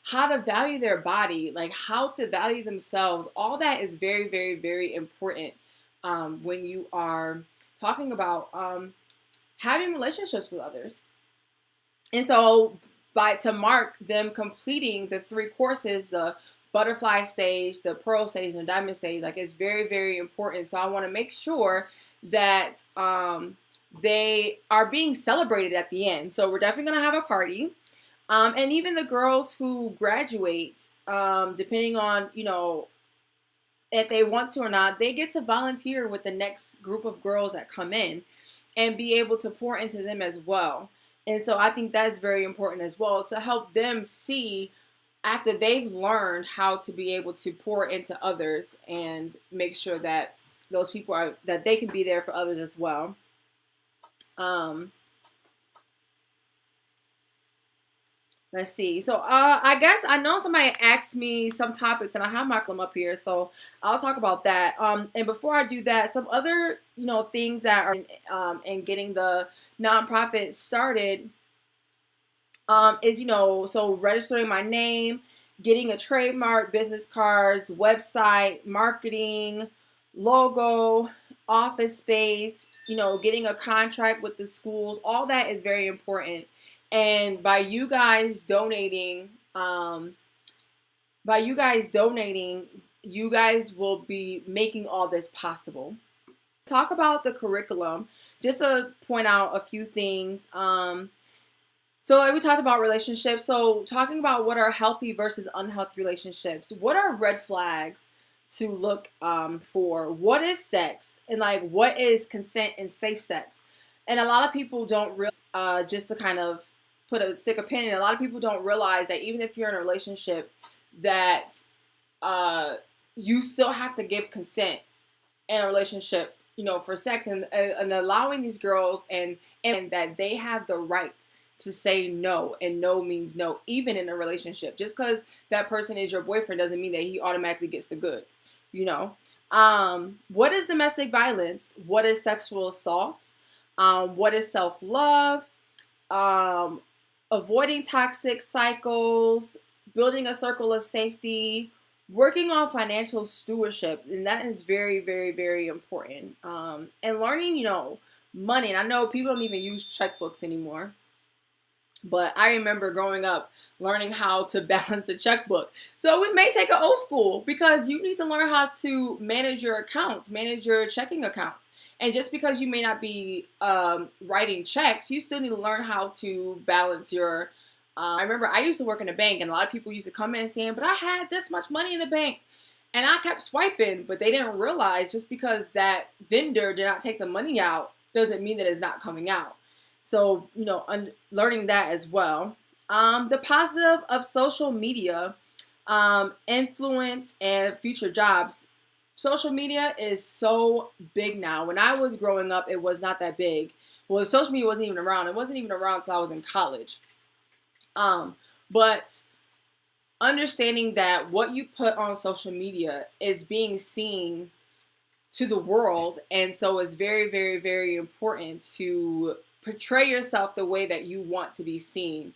how to value their body, like how to value themselves. All that is very, very, very important when you are talking about having relationships with others. And so to mark them completing the 3 courses, the butterfly stage, the pearl stage, and diamond stage, like, it's very, very important. So I want to make sure that they are being celebrated at the end. So we're definitely going to have a party. And even the girls who graduate, depending on, you know, if they want to or not, they get to volunteer with the next group of girls that come in and be able to pour into them as well. And so I think that's very important as well, to help them see, after they've learned how to be able to pour into others, and make sure that those people that they can be there for others as well. Let's see. So I guess I know somebody asked me some topics, and I have Michael up here, so I'll talk about that. And before I do that, some other, you know, things that are in getting the nonprofit started is, you know, so registering my name, getting a trademark, business cards, website, marketing, logo, office space, you know, getting a contract with the schools. All that is very important. And by you guys donating, you guys will be making all this possible. Talk about the curriculum, just to point out a few things. So like we talked about relationships. So talking about what are healthy versus unhealthy relationships. What are red flags to look for? What is sex? And like, what is consent and safe sex? And a lot of people don't realize, just to kind of stick a pin in, a lot of people don't realize that even if you're in a relationship, that you still have to give consent in a relationship, you know, for sex, and allowing these girls and that they have the right to say no, and no means no, even in a relationship. Just because that person is your boyfriend doesn't mean that he automatically gets the goods. you know. What is domestic violence? What is sexual assault? What is self-love? Um, avoiding toxic cycles, building a circle of safety, working on financial stewardship, and that is very, very, very important. And learning, money. And I know people don't even use checkbooks anymore. But I remember growing up learning how to balance a checkbook. So we may take an old school because you need to learn how to manage your accounts, manage your checking accounts. And just because you may not be writing checks, you still need to learn how to balance your. I remember I used to work in a bank, and a lot of people used to come in saying, "But I had this much money in the bank," and I kept swiping, but they didn't realize just because that vendor did not take the money out doesn't mean that it's not coming out. So, learning that as well. The positive of social media, influence, and future jobs. Social media is so big now. When I was growing up, it was not that big. Well, social media wasn't even around. It wasn't even around until I was in college. But understanding that what you put on social media is being seen to the world, and so it's very, very, very important to portray yourself the way that you want to be seen,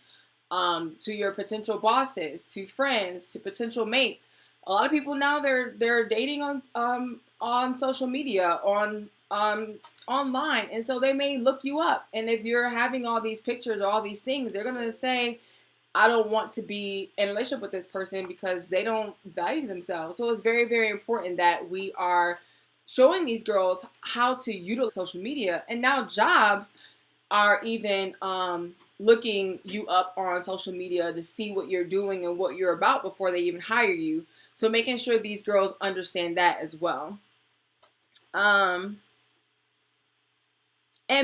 to your potential bosses, to friends, to potential mates. A lot of people now they're dating on social media, on online, and so they may look you up. And if you're having all these pictures or all these things, they're gonna say, I don't want to be in a relationship with this person because they don't value themselves. So it's very, very important that we are showing these girls how to utilize social media. And now jobs are even looking you up on social media to see what you're doing and what you're about before they even hire you. So making sure these girls understand that as well. And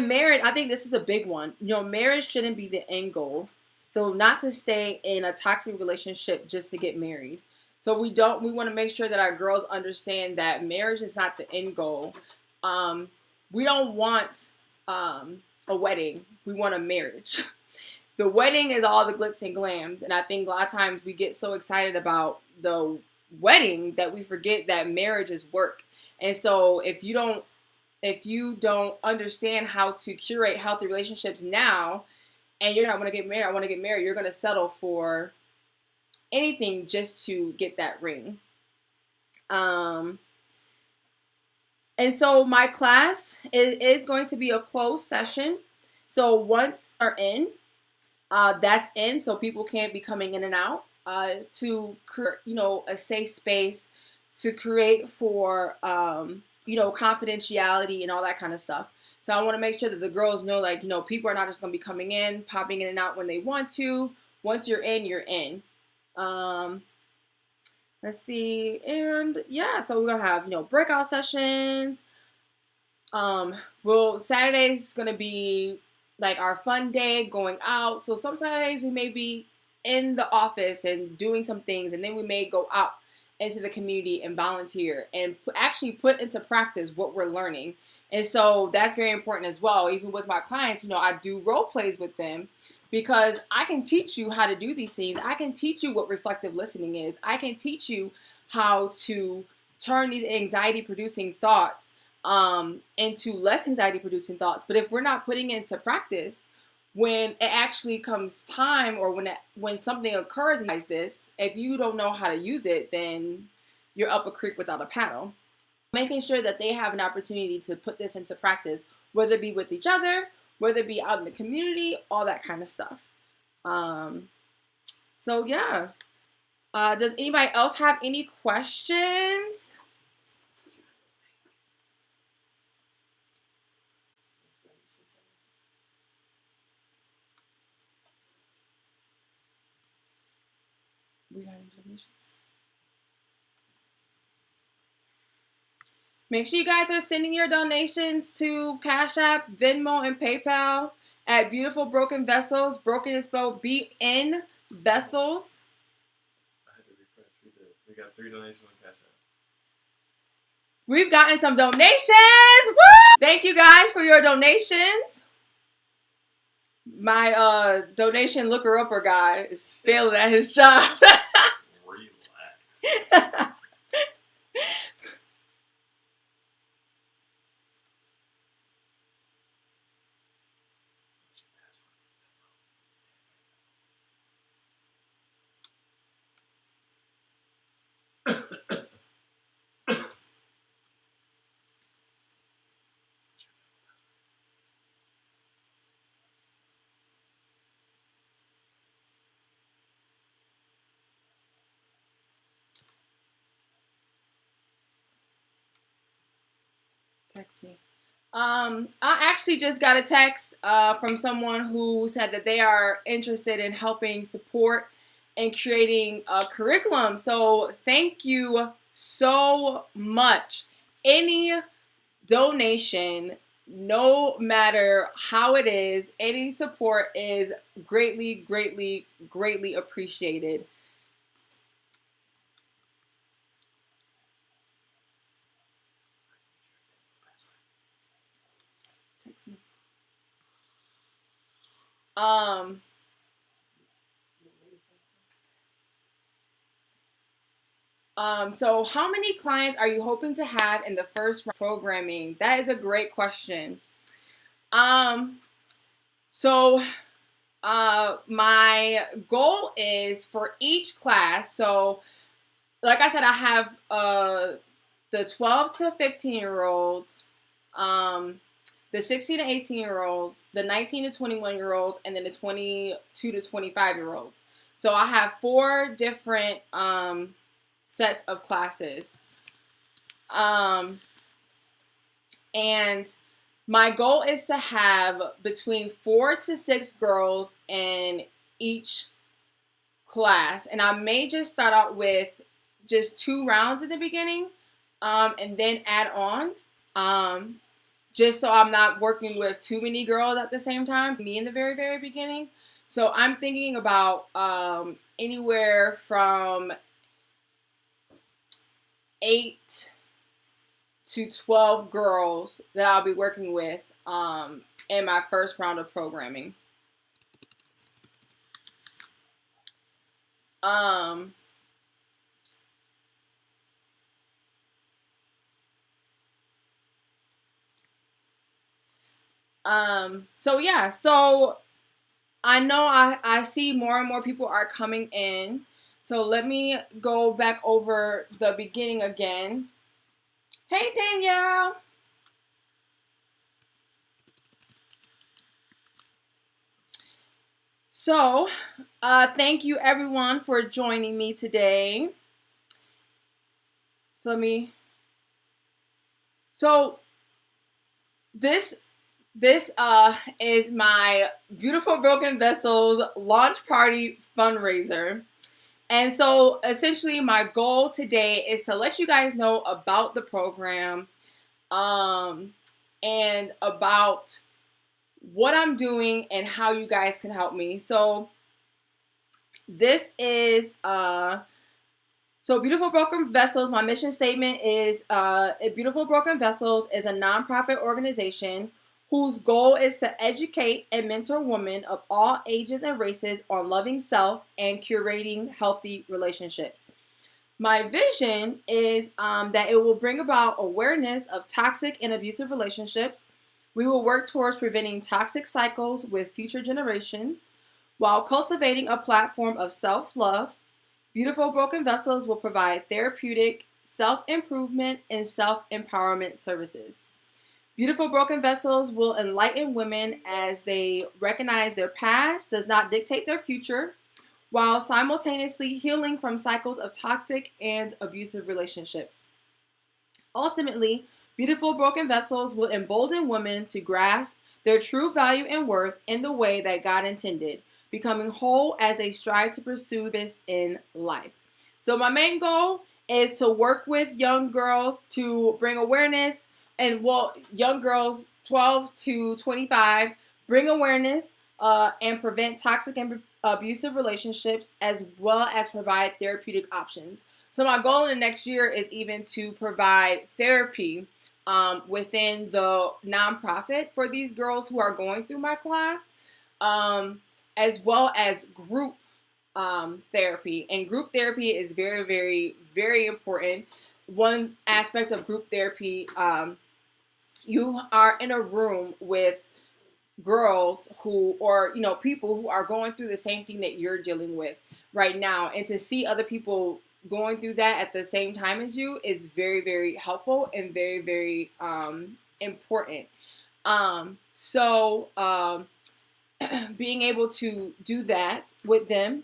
marriage, I think this is a big one. Marriage shouldn't be the end goal. So not to stay in a toxic relationship just to get married. So we want to make sure that our girls understand that marriage is not the end goal. We don't want a wedding. We want a marriage. The wedding is all the glitz and glams. And I think a lot of times we get so excited about the wedding that we forget that marriage is work. And so if you don't understand how to curate healthy relationships now, and you're not want to get married, you're going to settle for anything just to get that ring. And so my class is going to be a closed session. So once are in, that's in, so people can't be coming in and out, to create, a safe space to create for, confidentiality and all that kind of stuff. So I want to make sure that the girls know, people are not just going to be coming in, popping in and out when they want to. Once you're in, you're in. Let's see. And yeah, so we're going to have, breakout sessions. Saturday's going to be like our fun day, going out. So some Saturdays we may be in the office and doing some things, and then we may go out into the community and volunteer and actually put into practice what we're learning. And so that's very important as well. Even with my clients, I do role plays with them because I can teach you how to do these things. I can teach you what reflective listening is. I can teach you how to turn these anxiety-producing thoughts into less anxiety-producing thoughts. But if we're not putting it into practice, when it actually comes time, or when something occurs like this, if you don't know how to use it, then you're up a creek without a paddle. Making sure that they have an opportunity to put this into practice, whether it be with each other, whether it be out in the community, all that kind of stuff. So yeah. Does anybody else have any questions? We got any donations? Make sure you guys are sending your donations to Cash App, Venmo, and PayPal at Beautiful Broken Vessels. Broken is spelled BN Vessels. I had to refresh. We got 3 donations on Cash App. We've gotten some donations. Woo! Thank you guys for your donations. My donation looker-upper guy is failing at his job. Relax. Text me. I actually just got a text from someone who said that they are interested in helping support and creating a curriculum. So thank you so much. Any donation, no matter how it is, any support is greatly, greatly, greatly appreciated. Text me. So how many clients are you hoping to have in the first round of programming? That is a great question. So my goal is for each class. So like I said, I have the 12 to 15-year-olds, the 16 to 18-year-olds, the 19 to 21-year-olds, and then the 22 to 25-year-olds. So I have 4 different sets of classes. And my goal is to have between 4 to 6 girls in each class. And I may just start out with just 2 rounds in the beginning, and then add on, just so I'm not working with too many girls at the same time, me in the very, very beginning. So I'm thinking about anywhere from 8 to 12 girls that I'll be working with in my first round of programming. So yeah, so I know I see more and more people are coming in. So let me go back over the beginning again. Hey, Danielle. So, thank you everyone for joining me today. So this is my Beautiful Broken Vessels launch party fundraiser. And so essentially my goal today is to let you guys know about the program and about what I'm doing and how you guys can help me. So this is Beautiful Broken Vessels, my mission statement is Beautiful Broken Vessels is a nonprofit organization whose goal is to educate and mentor women of all ages and races on loving self and curating healthy relationships. My vision is that it will bring about awareness of toxic and abusive relationships. We will work towards preventing toxic cycles with future generations while cultivating a platform of self-love. Beautiful Broken Vessels will provide therapeutic, self-improvement, and self-empowerment services. Beautiful Broken Vessels will enlighten women as they recognize their past does not dictate their future, while simultaneously healing from cycles of toxic and abusive relationships. Ultimately, Beautiful Broken Vessels will embolden women to grasp their true value and worth in the way that God intended, becoming whole as they strive to pursue this in life. So my main goal is to work with young girls to bring awareness, and young girls 12 to 25, bring awareness and prevent toxic and abusive relationships, as well as provide therapeutic options. So my goal in the next year is even to provide therapy within the nonprofit for these girls who are going through my class, as well as group therapy. And group therapy is very, very, very important. One aspect of group therapy, you are in a room with girls people who are going through the same thing that you're dealing with right now, and to see other people going through that at the same time as you is very, very helpful and very, very important. Being able to do that with them,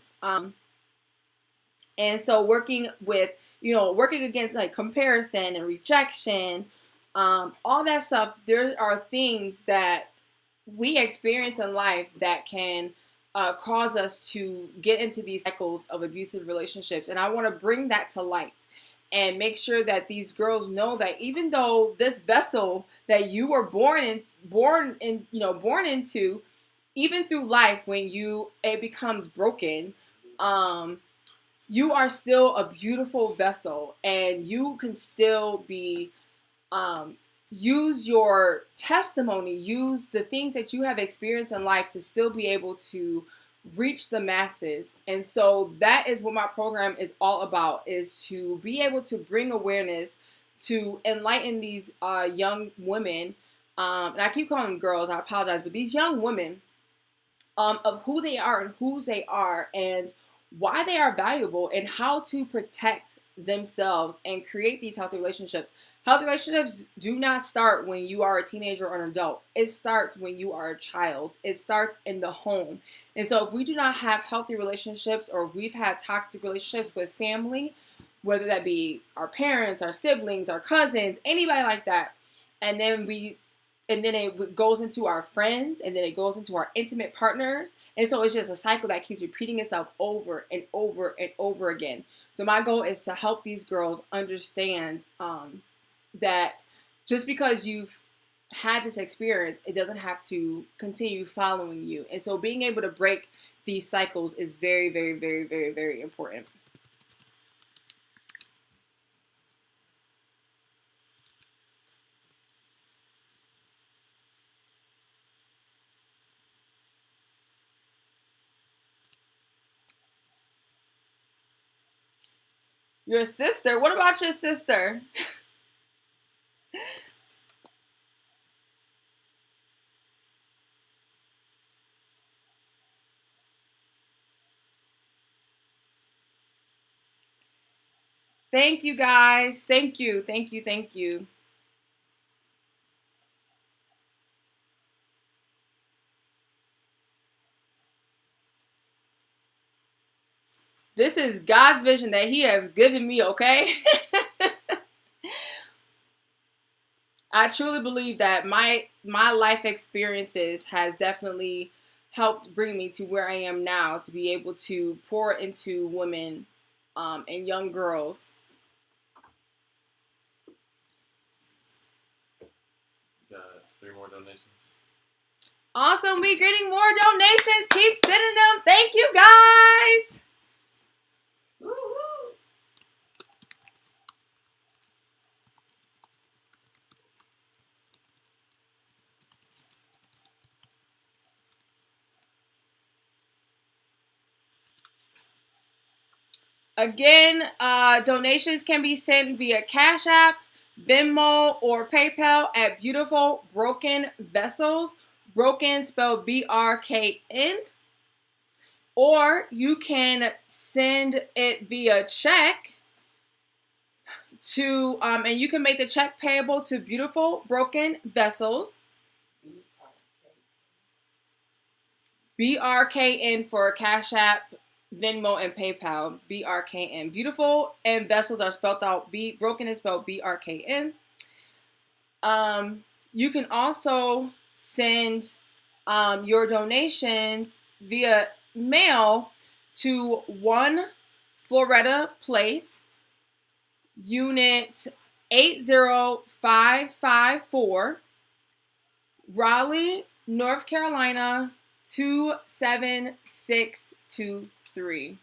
and so working against like comparison and rejection, all that stuff. There are things that we experience in life that can cause us to get into these cycles of abusive relationships. And I want to bring that to light and make sure that these girls know that even though this vessel that you were born into, even through life, when it becomes broken, you are still a beautiful vessel, and you can still be use your testimony, use the things that you have experienced in life to still be able to reach the masses. And so that is what my program is all about, is to be able to bring awareness, to enlighten these young women, and I keep calling them girls, I apologize, but these young women, of who they are and whose they are and why they are valuable and how to protect themselves and create these healthy relationships. Healthy relationships do not start when you are a teenager or an adult. It starts when you are a child. It starts in the home. And so if we do not have healthy relationships, or if we've had toxic relationships with family, whether that be our parents, our siblings, our cousins, anybody like that, and then it goes into our friends, and then it goes into our intimate partners. And so it's just a cycle that keeps repeating itself over and over and over again. So my goal is to help these girls understand that just because you've had this experience, it doesn't have to continue following you. And so being able to break these cycles is very, very, very, very, very important. Your sister? What about your sister? Thank you, guys. Thank you. Thank you. Thank you. This is God's vision that He has given me, okay? I truly believe that my life experiences has definitely helped bring me to where I am now, to be able to pour into women and young girls. Got 3 more donations. Awesome. We're getting more donations. Keep sending them. Thank you, guys. Woo-hoo. Again, donations can be sent via Cash App, Venmo, or PayPal at Beautiful Broken Vessels. Broken spelled BRKN. Or you can send it via check to, and you can make the check payable to Beautiful Broken Vessels. BRKN for Cash App, Venmo, and PayPal. BRKN. Beautiful and Vessels are spelled out. Broken is spelled BRKN. You can also send your donations via mail to 1 Floretta Place, Unit 80554, Raleigh, North Carolina 27623.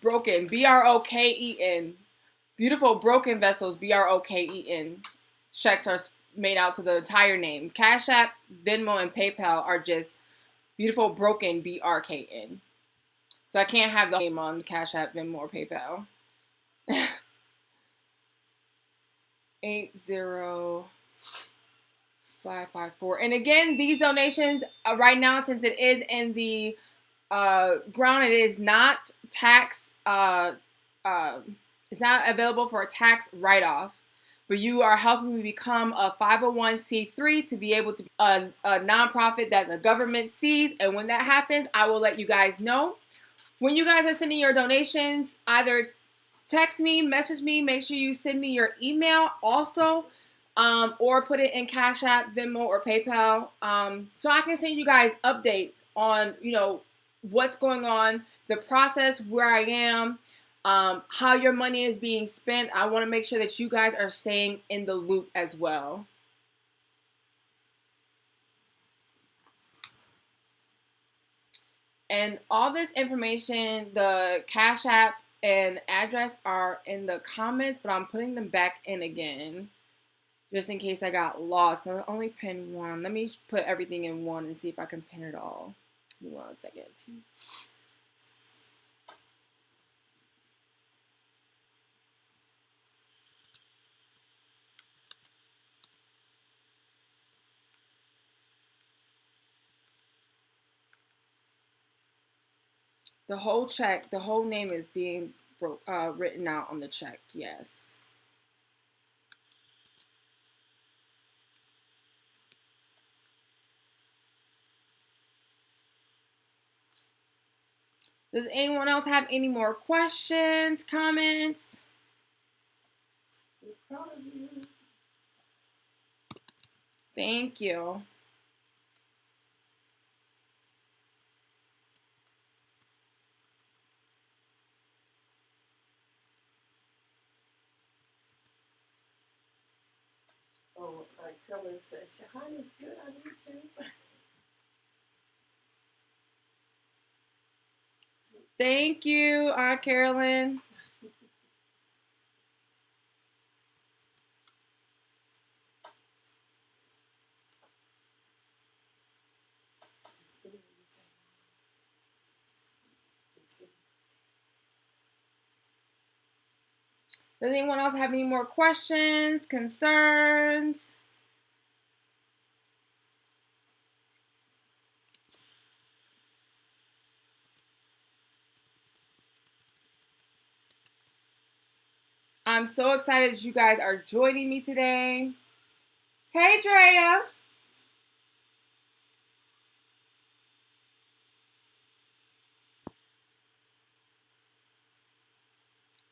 Broken, BROKEN. Beautiful Broken Vessels, BROKEN. Checks are made out to the entire name. Cash App, Venmo, and PayPal are just Beautiful Broken, BRKN. So I can't have the name on Cash App, Venmo, or PayPal. 80554. And again, these donations right now, since it is in the ground, it is not tax. It's not available for a tax write-off. but you are helping me become a 501c3 to be able to be a nonprofit that the government sees. And when that happens, I will let you guys know. When you guys are sending your donations, either text me, message me, make sure you send me your email also, or put it in Cash App, Venmo, or PayPal, so I can send you guys updates on, what's going on, the process, where I am, how your money is being spent. I want to make sure that you guys are staying in the loop as well. And all this information, the Cash App and address are in the comments, but I'm putting them back in again just in case I got lost, because I only pinned one. Let me put everything in one and see if I can pin it all. Give me 1 second. The whole check, the whole name is being written out on the check, yes. Does anyone else have any more questions, comments? We're proud of you. Thank you. Oh, Carolyn says Shahan is good on YouTube. Thank you, Aunt Carolyn. Does anyone else have any more questions, concerns? I'm so excited that you guys are joining me today. Hey, Drea.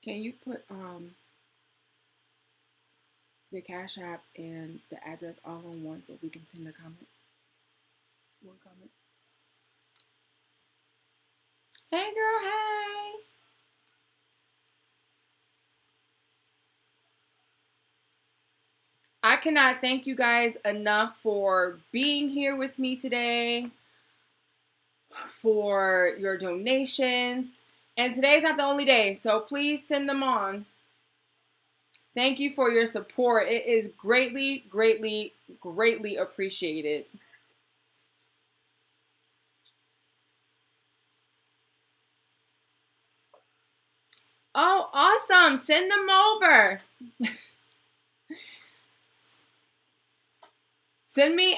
Can you put your Cash App and the address all in one so we can pin the comment? One comment. Hey, girl, hey. I cannot thank you guys enough for being here with me today, for your donations. And today's not the only day, so please send them on. Thank you for your support. It is greatly, greatly, greatly appreciated. Oh, awesome. Send them over. Send me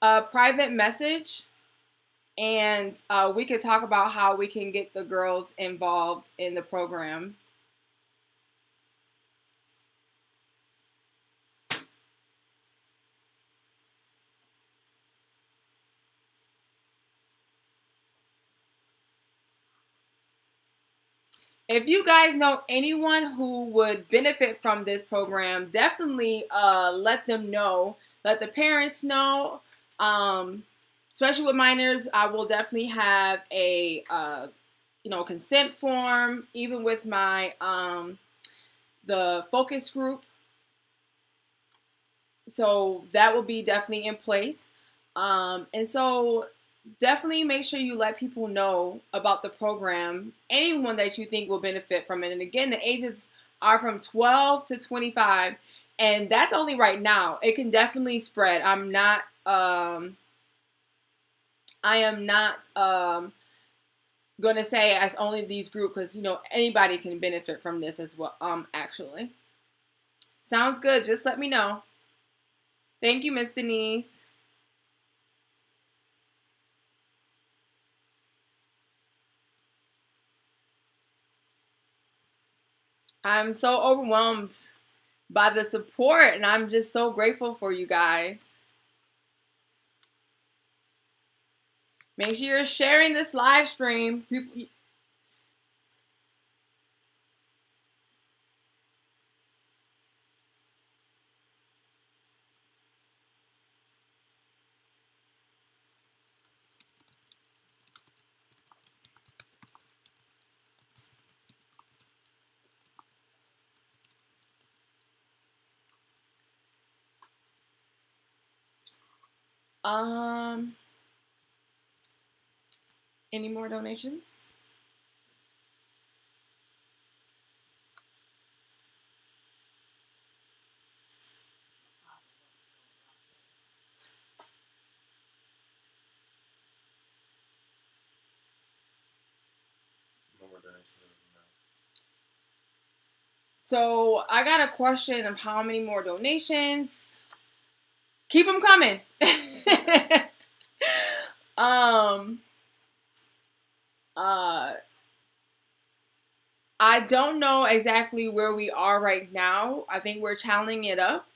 a private message, and we could talk about how we can get the girls involved in the program. If you guys know anyone who would benefit from this program, definitely let them know. Let the parents know. Especially with minors, I will definitely have a consent form, even with my the focus group. So that will be definitely in place. And so definitely make sure you let people know about the program, anyone that you think will benefit from it. And again, the ages are from 12 to 25, and that's only right now. It can definitely spread. I am not going to say as only these groups, because anybody can benefit from this as well. Actually, sounds good. Just let me know. Thank you, Miss Denise. I'm so overwhelmed by the support, and I'm just so grateful for you guys. Make sure you're sharing this live stream. Any more donations? So I got a question of how many more donations. Keep them coming. I don't know exactly where we are right now. I think we're tallying it up.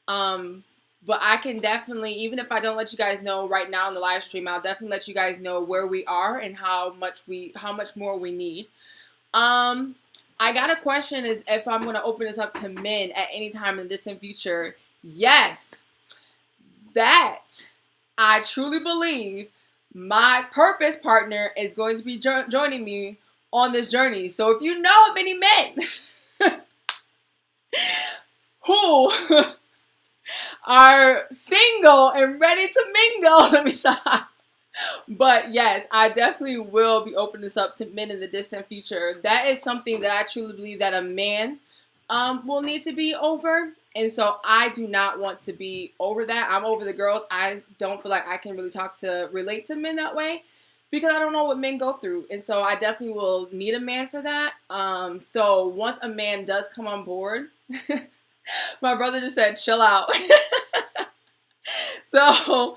But I can definitely, even if I don't let you guys know right now in the live stream, I'll definitely let you guys know where we are and how much more we need. I got a question is if I'm going to open this up to men at any time in the distant future. Yes, that I truly believe my purpose partner is going to be joining me on this journey. So if you know of any men who are single and ready to mingle, let me stop. But yes, I definitely will be opening this up to men in the distant future. That is something that I truly believe that a man will need to be over. And so I do not want to be over that. I'm over the girls. I don't feel like I can really relate to men that way because I don't know what men go through. And so I definitely will need a man for that. So once a man does come on board, my brother just said, chill out. So,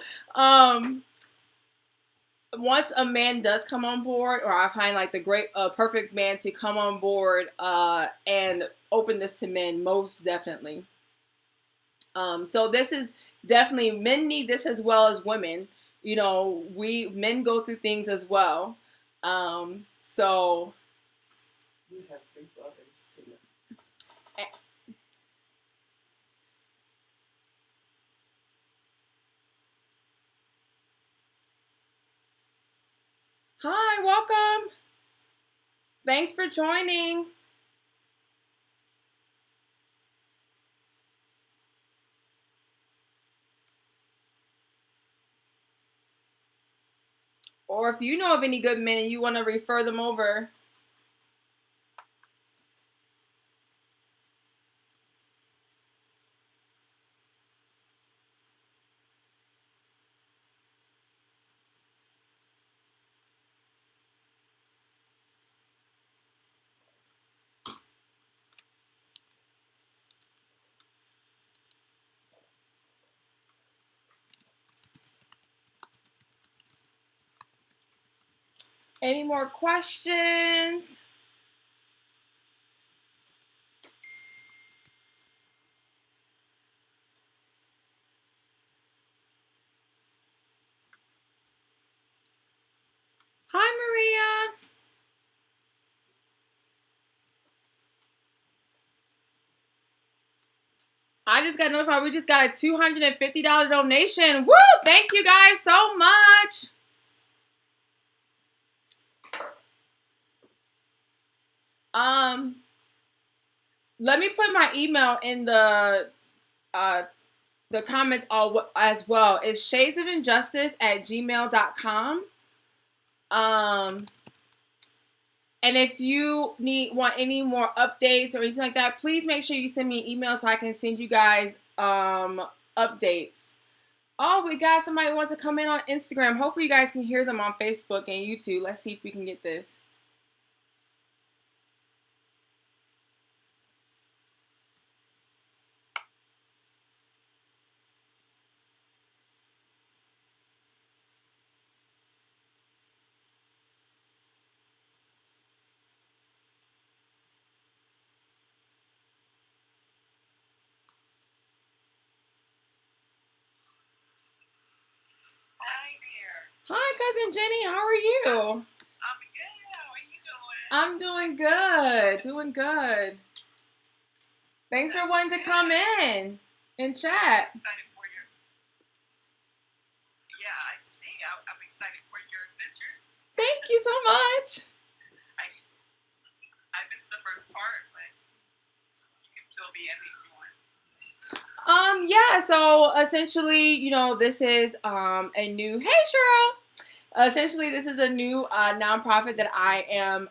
once a man does come on board, or I find like the perfect man to come on board and open this to men, most definitely. So this is definitely, men need this as well as women. You know, men go through things as well. So We have 3 brothers too. Hi, welcome. Thanks for joining. Or if you know of any good men and you want to refer them over. Any more questions? Hi, Maria. I just got notified we just got a $250 donation. Woo! Thank you guys so much. Let me put my email in the comments as well. It's shadesofinjustice@gmail.com. And if you want any more updates or anything like that, please make sure you send me an email so I can send you guys updates. Oh, we got somebody who wants to come in on Instagram. Hopefully you guys can hear them on Facebook and YouTube. Let's see if we can get this. cousin Jenny. How are you? I'm good. How are you doing? I'm doing good. Doing good. Thanks for wanting to come in and chat. I'm excited for your. Yeah, I see. I'm excited for your adventure. Thank you so much. I missed the first part, but you can fill me in if you want. Yeah, so essentially, this is a new, hey Cheryl. Essentially, this is a new nonprofit that I am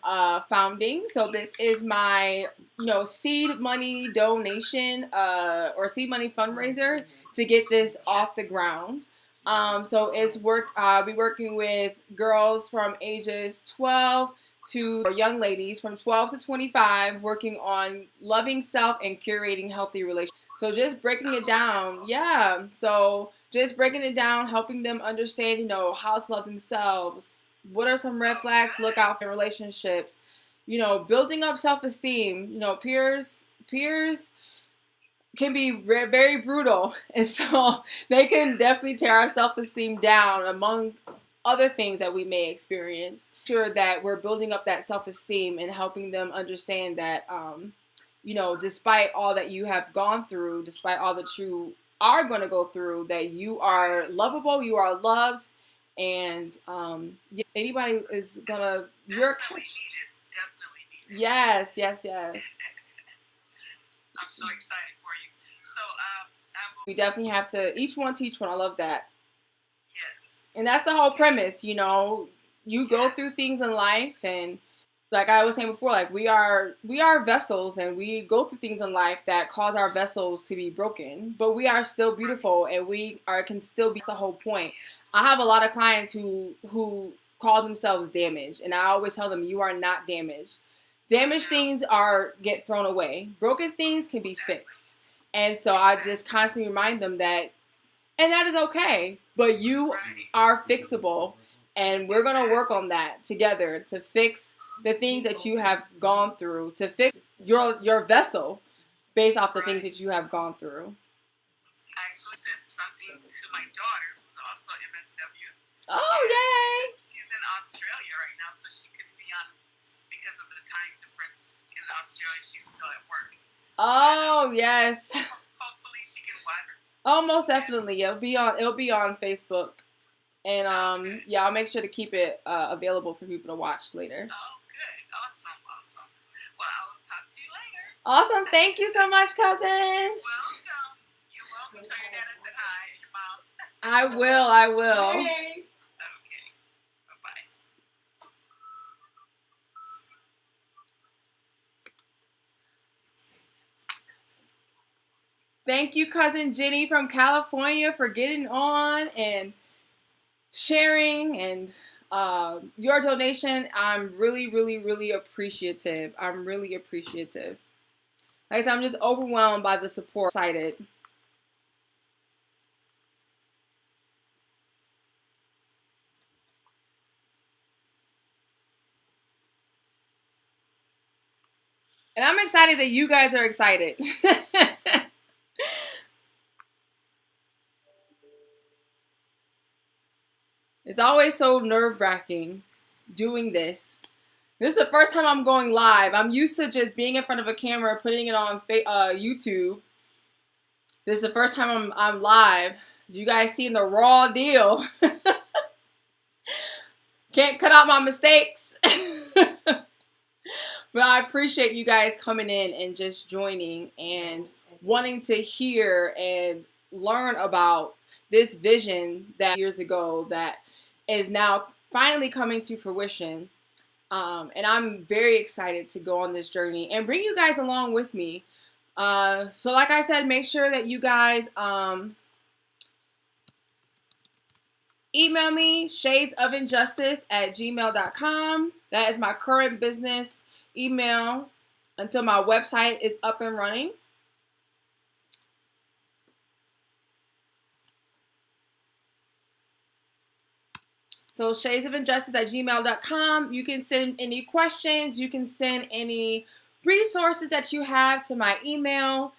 founding. So this is my, seed money donation or seed money fundraiser to get this off the ground. So it's I'll be working with girls from ages 12 to, or young ladies from 12 to 25, working on loving self and curating healthy relationships. So just breaking it down, yeah. So just breaking it down, helping them understand, how to love themselves. What are some red flags to look out for in relationships? Building up self-esteem. Peers can be very brutal, and so they can definitely tear our self-esteem down, among other things that we may experience. Sure that we're building up that self-esteem and helping them understand that despite all that you have gone through, despite all that you are going to go through, that you are lovable, you are loved, and anybody is gonna, Definitely needed. yes. I'm so excited for you. So We definitely have to each one teach one. I love that. Yes. And that's the whole premise, you go through things in life, and like I was saying before, like we are vessels, and we go through things in life that cause our vessels to be broken, but we are still beautiful, and can still be. That's the whole point. I have a lot of clients who call themselves damaged, and I always tell them, you are not damaged. Damaged things get thrown away. Broken things can be fixed. And so I just constantly remind them that, and that is okay, but you are fixable, and we're going to work on that together to fix the things that you have gone through, to fix your vessel based off the things that you have gone through. I actually sent something to my daughter, who's also MSW. Oh, yay! She's in Australia right now, so she couldn't be on because of the time difference in Australia. She's still at work. Oh, yes. Hopefully she can watch. Oh, most definitely. It'll be on Facebook. And I'll make sure to keep it available for people to watch later. Oh, good. Awesome. Well, I'll talk to you later. Awesome. Thank you so much, cousin. You're welcome. Tell your dad I said hi and your mom. I will. Hey. Okay. Bye-bye. Thank you, cousin Jenny from California, for getting on and sharing, and your donation. I'm really, really, really appreciative. I'm really appreciative. Like I said, I'm just overwhelmed by the support. Excited. And I'm excited that you guys are excited. It's always so nerve-wracking doing this. This is the first time I'm going live. I'm used to just being in front of a camera, putting it on YouTube. This is the first time I'm live. You guys seeing the raw deal. Can't cut out my mistakes. But I appreciate you guys coming in and just joining and wanting to hear and learn about this vision that years ago that is now finally coming to fruition. And I'm very excited to go on this journey and bring you guys along with me. So like I said, make sure that you guys email me, shadesofinjustice@gmail.com. That is my current business email until my website is up and running. So shadesofinjustice@gmail.com. You can send any questions. You can send any resources that you have to my email.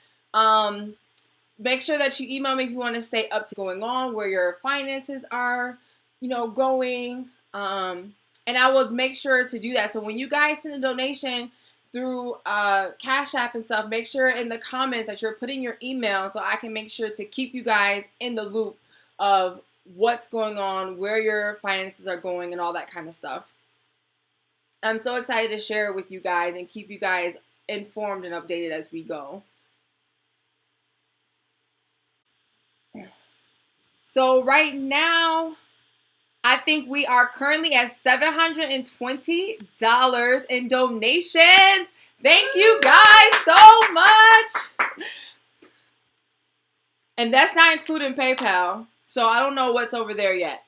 Make sure that you email me if you want to stay up to going on, where your finances are, going. And I will make sure to do that. So when you guys send a donation through Cash App and stuff, make sure in the comments that you're putting your email so I can make sure to keep you guys in the loop of what's going on, where your finances are going, and all that kind of stuff. I'm so excited to share it with you guys and keep you guys informed and updated as we go. So right now, I think we are currently at $720 in donations. Thank you guys so much. And that's not including PayPal. So I don't know what's over there yet.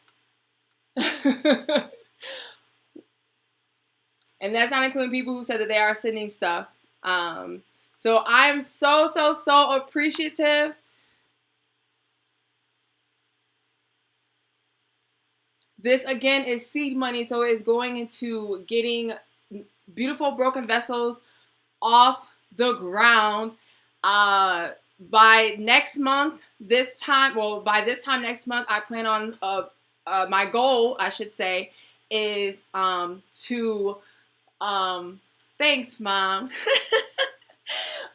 And that's not including people who said that they are sending stuff. So I'm so appreciative. This, again, is seed money, so it's going into getting beautiful broken vessels off the ground. By next month, by this time next month, I plan on, my goal, I should say, is to, thanks, Mom.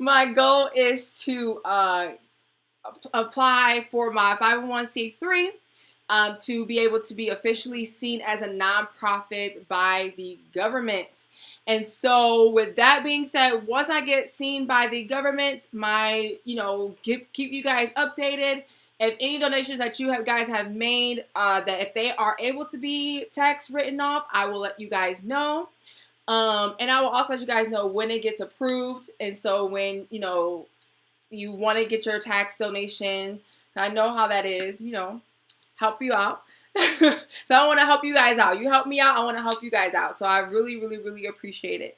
My goal is to apply for my 501c3. To be able to be officially seen as a nonprofit by the government. And so with that being said, once I get seen by the government, keep you guys updated. If any donations that you guys have made, that if they are able to be tax written off, I will let you guys know. And I will also let you guys know when it gets approved. And so when, you want to get your tax donation, I know how that is, help you out. So I want to help you guys out. You help me out, I want to help you guys out. So I really appreciate it.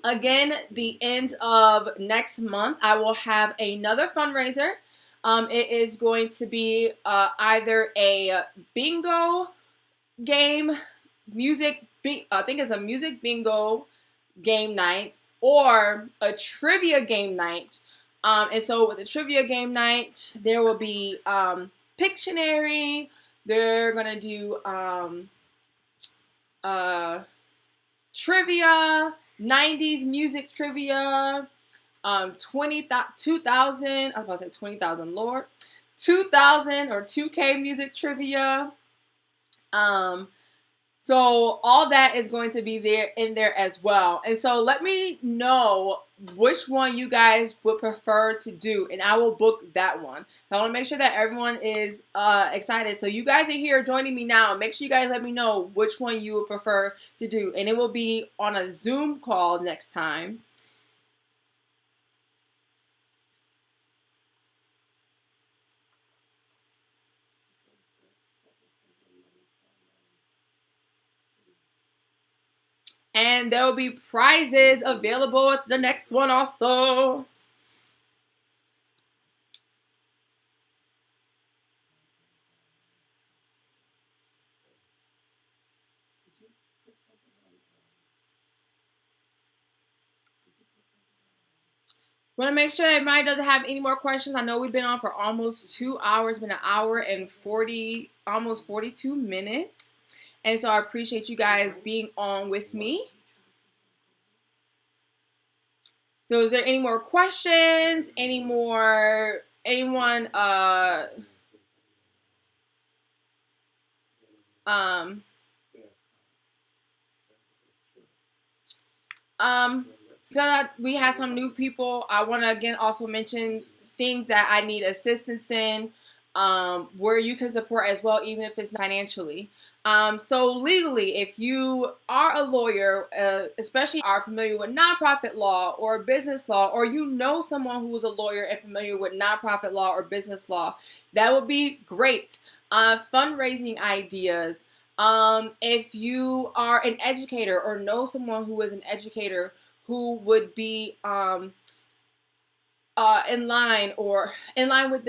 Again, the end of next month, I will have another fundraiser. It is going to be either a bingo game, I think it's a music bingo game night, or a trivia game night. And so with the trivia game night, there will be Pictionary. They're gonna do trivia, 90s music trivia, 2000, I was about to say 20,000, Lord, 2000 or 2K music trivia. So all that is going to be in there as well. And so let me know which one you guys would prefer to do, and I will book that one. So I want to make sure that everyone is excited. So you guys are here joining me now. Make sure you guys let me know which one you would prefer to do, and it will be on a Zoom call next time. And there will be prizes available at the next one also. Want to make sure everybody doesn't have any more questions. I know we've been on for almost 2 hours, been an hour and almost 42 minutes. And so I appreciate you guys being on with me. So is there any more questions? Anyone because we have some new people, I want to again also mention things that I need assistance in, where you can support as well, even if it's financially. So legally, if you are a lawyer, especially are familiar with nonprofit law or business law, or you know someone who is a lawyer and familiar with nonprofit law or business law, that would be great. Fundraising ideas. If you are an educator or know someone who is an educator who would be in line with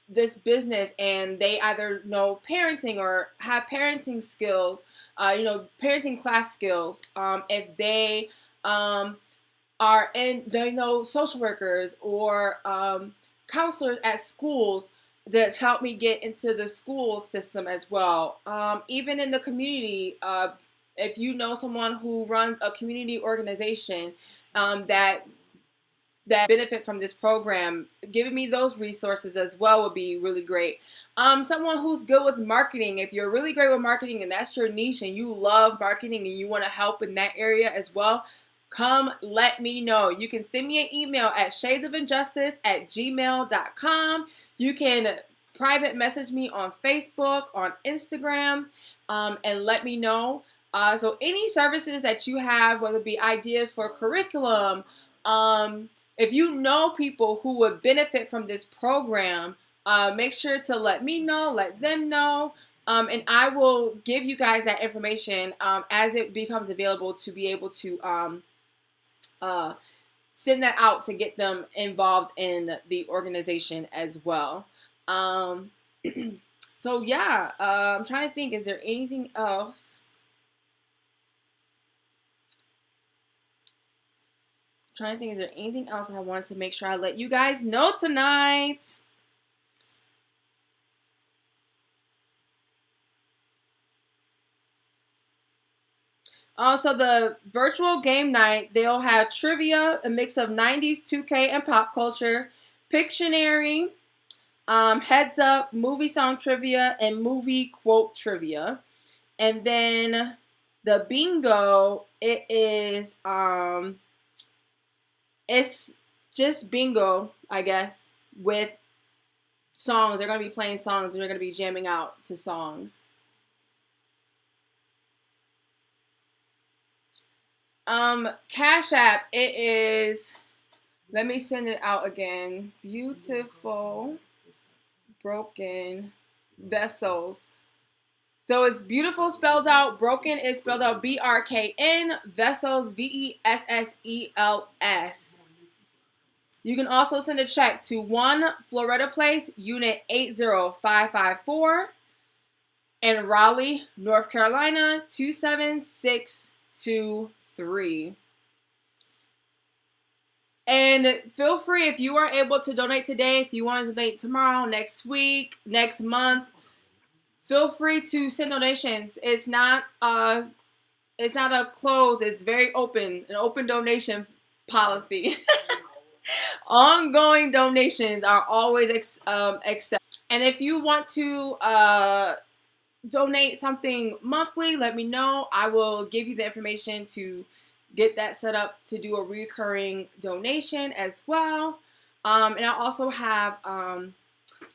this business, and they either know parenting or have parenting skills, parenting class skills. If they they know social workers or counselors at schools, that helped me get into the school system as well. Even in the community, if you know someone who runs a community organization that benefit from this program, giving me those resources as well would be really great. Someone who's good with marketing, if you're really great with marketing and that's your niche and you love marketing and you want to help in that area as well, come let me know. You can send me an email at shadesofinjustice@gmail.com. You can private message me on Facebook, on Instagram, and let me know. So any services that you have, whether it be ideas for curriculum, if you know people who would benefit from this program, make sure to let me know, let them know, and I will give you guys that information as it becomes available to be able to send that out to get them involved in the organization as well. So yeah, I'm trying to think, is there anything else? Trying to think, is there anything else that I wanted to make sure I let you guys know tonight? Also, the virtual game night, they'll have trivia, a mix of 90s, 2K, and pop culture, Pictionary, heads up, movie song trivia, and movie quote trivia. And then the bingo, it's just bingo, I guess, with songs. They're going to be playing songs and they're going to be jamming out to songs. Cash App, it is, let me send it out again. Beautiful Broken Vessels. So it's beautiful spelled out. Broken is spelled out BRKN. Vessels, VESSELS. You can also send a check to 1 Florida Place, Unit 80554 in Raleigh, North Carolina, 27623. And feel free, if you are able to donate today, if you want to donate tomorrow, next week, next month, feel free to send donations. It's not a closed, it's very open, an open donation policy. Ongoing donations are always accepted. And if you want to donate something monthly, let me know. I will give you the information to get that set up to do a recurring donation as well. And I also have, and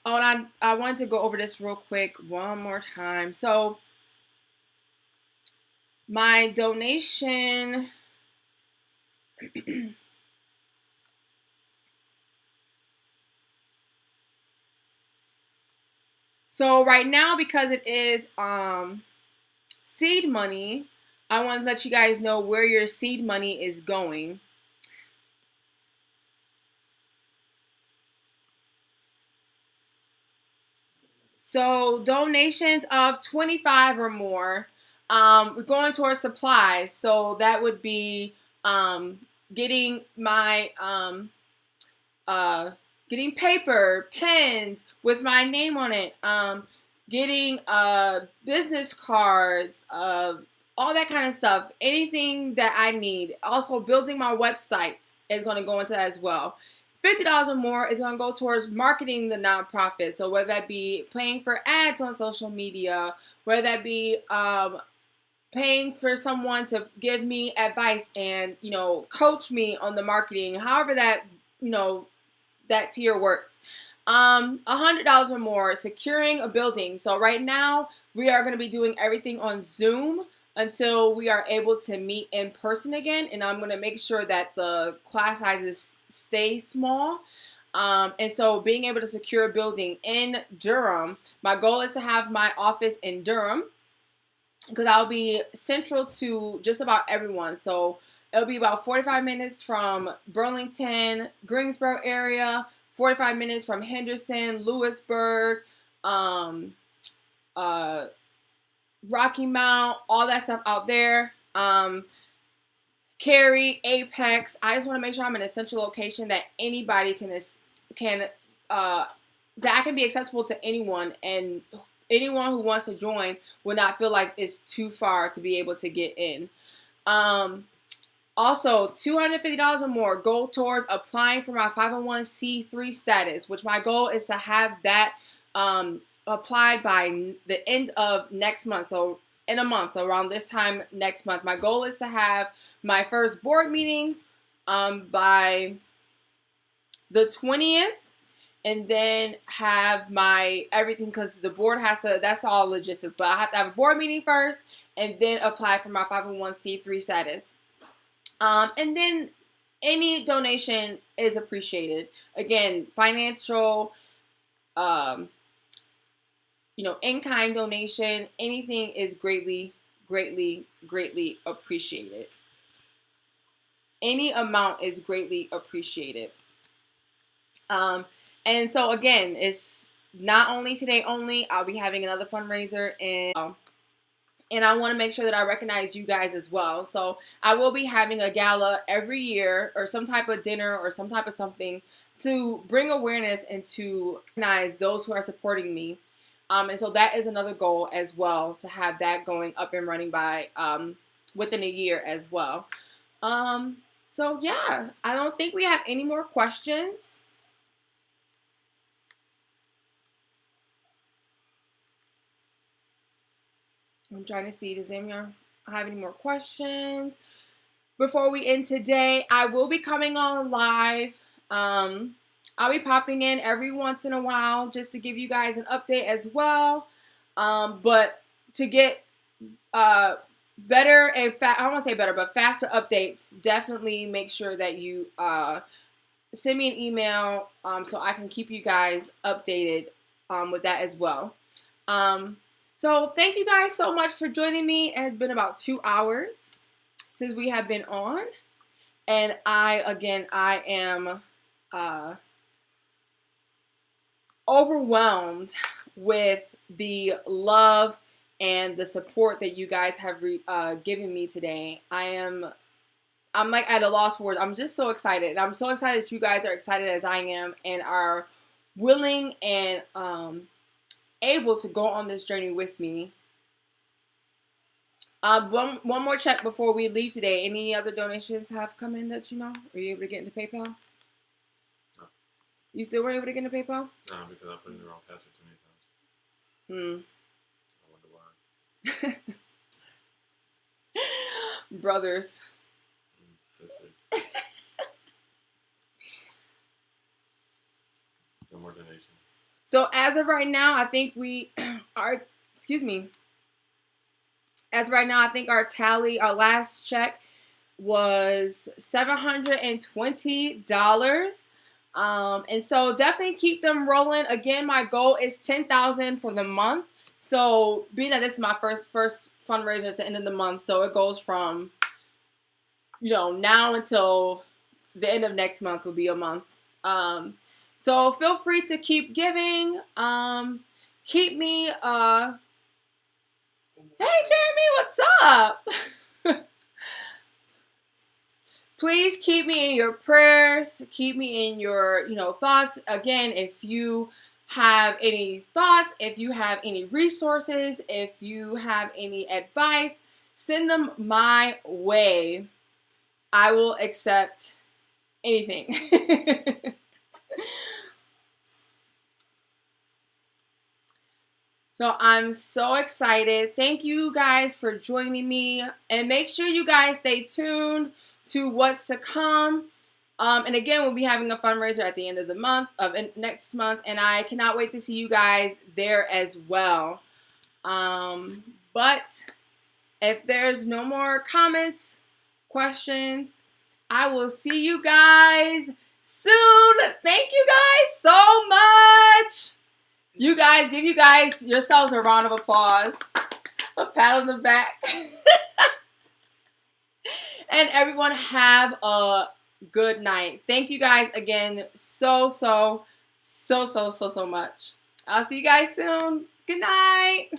I wanted to go over this real quick one more time. So my donation, so right now, because it is seed money, I want to let you guys know where your seed money is going. So donations of 25 or more, we're going towards supplies. So that would be getting my getting paper, pens with my name on it, getting business cards, all that kind of stuff. Anything that I need. Also, building my website is going to go into that as well. $50 or more is going to go towards marketing the nonprofit. So whether that be paying for ads on social media, whether that be paying for someone to give me advice and, coach me on the marketing, however that, that tier works. $100 or more, securing a building. So right now we are going to be doing everything on Zoom until we are able to meet in person again. And I'm going to make sure that the class sizes stay small. And so being able to secure a building in Durham, my goal is to have my office in Durham because I'll be central to just about everyone. So it'll be about 45 minutes from Burlington, Greensboro area, 45 minutes from Henderson, Lewisburg, Rocky Mount, all that stuff out there. Cary, Apex. I just want to make sure I'm in a central location that anybody can that can be accessible to anyone, and anyone who wants to join will not feel like it's too far to be able to get in. Also, $250 or more go towards applying for my 501c3 status, which my goal is to have that applied by the end of next month. So in a month, so around this time next month, my goal is to have my first board meeting by the 20th, and then have my everything, because the board has to, that's all logistics, but I have to have a board meeting first and then apply for my 501c3 status. And then any donation is appreciated. Again, financial, in-kind donation, anything is greatly, greatly, greatly appreciated. Any amount is greatly appreciated. And so again, it's not only today only. I'll be having another fundraiser, and I want to make sure that I recognize you guys as well. So I will be having a gala every year, or some type of dinner or some type of something, to bring awareness and to recognize those who are supporting me. And so that is another goal as well, to have that going up and running by within a year as well. So yeah, I don't think we have any more questions. I'm trying to see, does anyone have any more questions? Before we end today, I will be coming on live. I'll be popping in every once in a while just to give you guys an update as well. But to get better and I don't want to say better, but faster updates, definitely make sure that you send me an email so I can keep you guys updated with that as well. So thank you guys so much for joining me. It has been about 2 hours since we have been on. And I am overwhelmed with the love and the support that you guys have given me today. I'm like at a loss for words. I'm just so excited. And I'm so excited that you guys are excited as I am and are willing and able to go on this journey with me. One more check before we leave today. Any other donations have come in that you know? Are you able to get into PayPal? No. You still were able to get into PayPal? No, because I put in the wrong password too many times. I wonder why. Brothers. Sisters. No more donations. So as of right now, I think we are, as of right now, I think our tally, our last check was $720. And so definitely keep them rolling. Again, my goal is $10,000 for the month. So being that this is my first fundraiser at the end of the month, so it goes from, now until the end of next month will be a month. So feel free to keep giving. Keep me, hey Jeremy, what's up? Please keep me in your prayers. Keep me in your, thoughts. Again, if you have any thoughts, if you have any resources, if you have any advice, send them my way. I will accept anything. So I'm so excited. Thank you guys for joining me. And make sure you guys stay tuned to what's to come. And again, we'll be having a fundraiser at the end of the month, next month. And I cannot wait to see you guys there as well. But if there's no more comments, questions, I will see you guys soon. Thank you guys so much. You guys, give you guys yourselves a round of applause. A pat on the back. And everyone have a good night. Thank you guys again so much. I'll see you guys soon. Good night.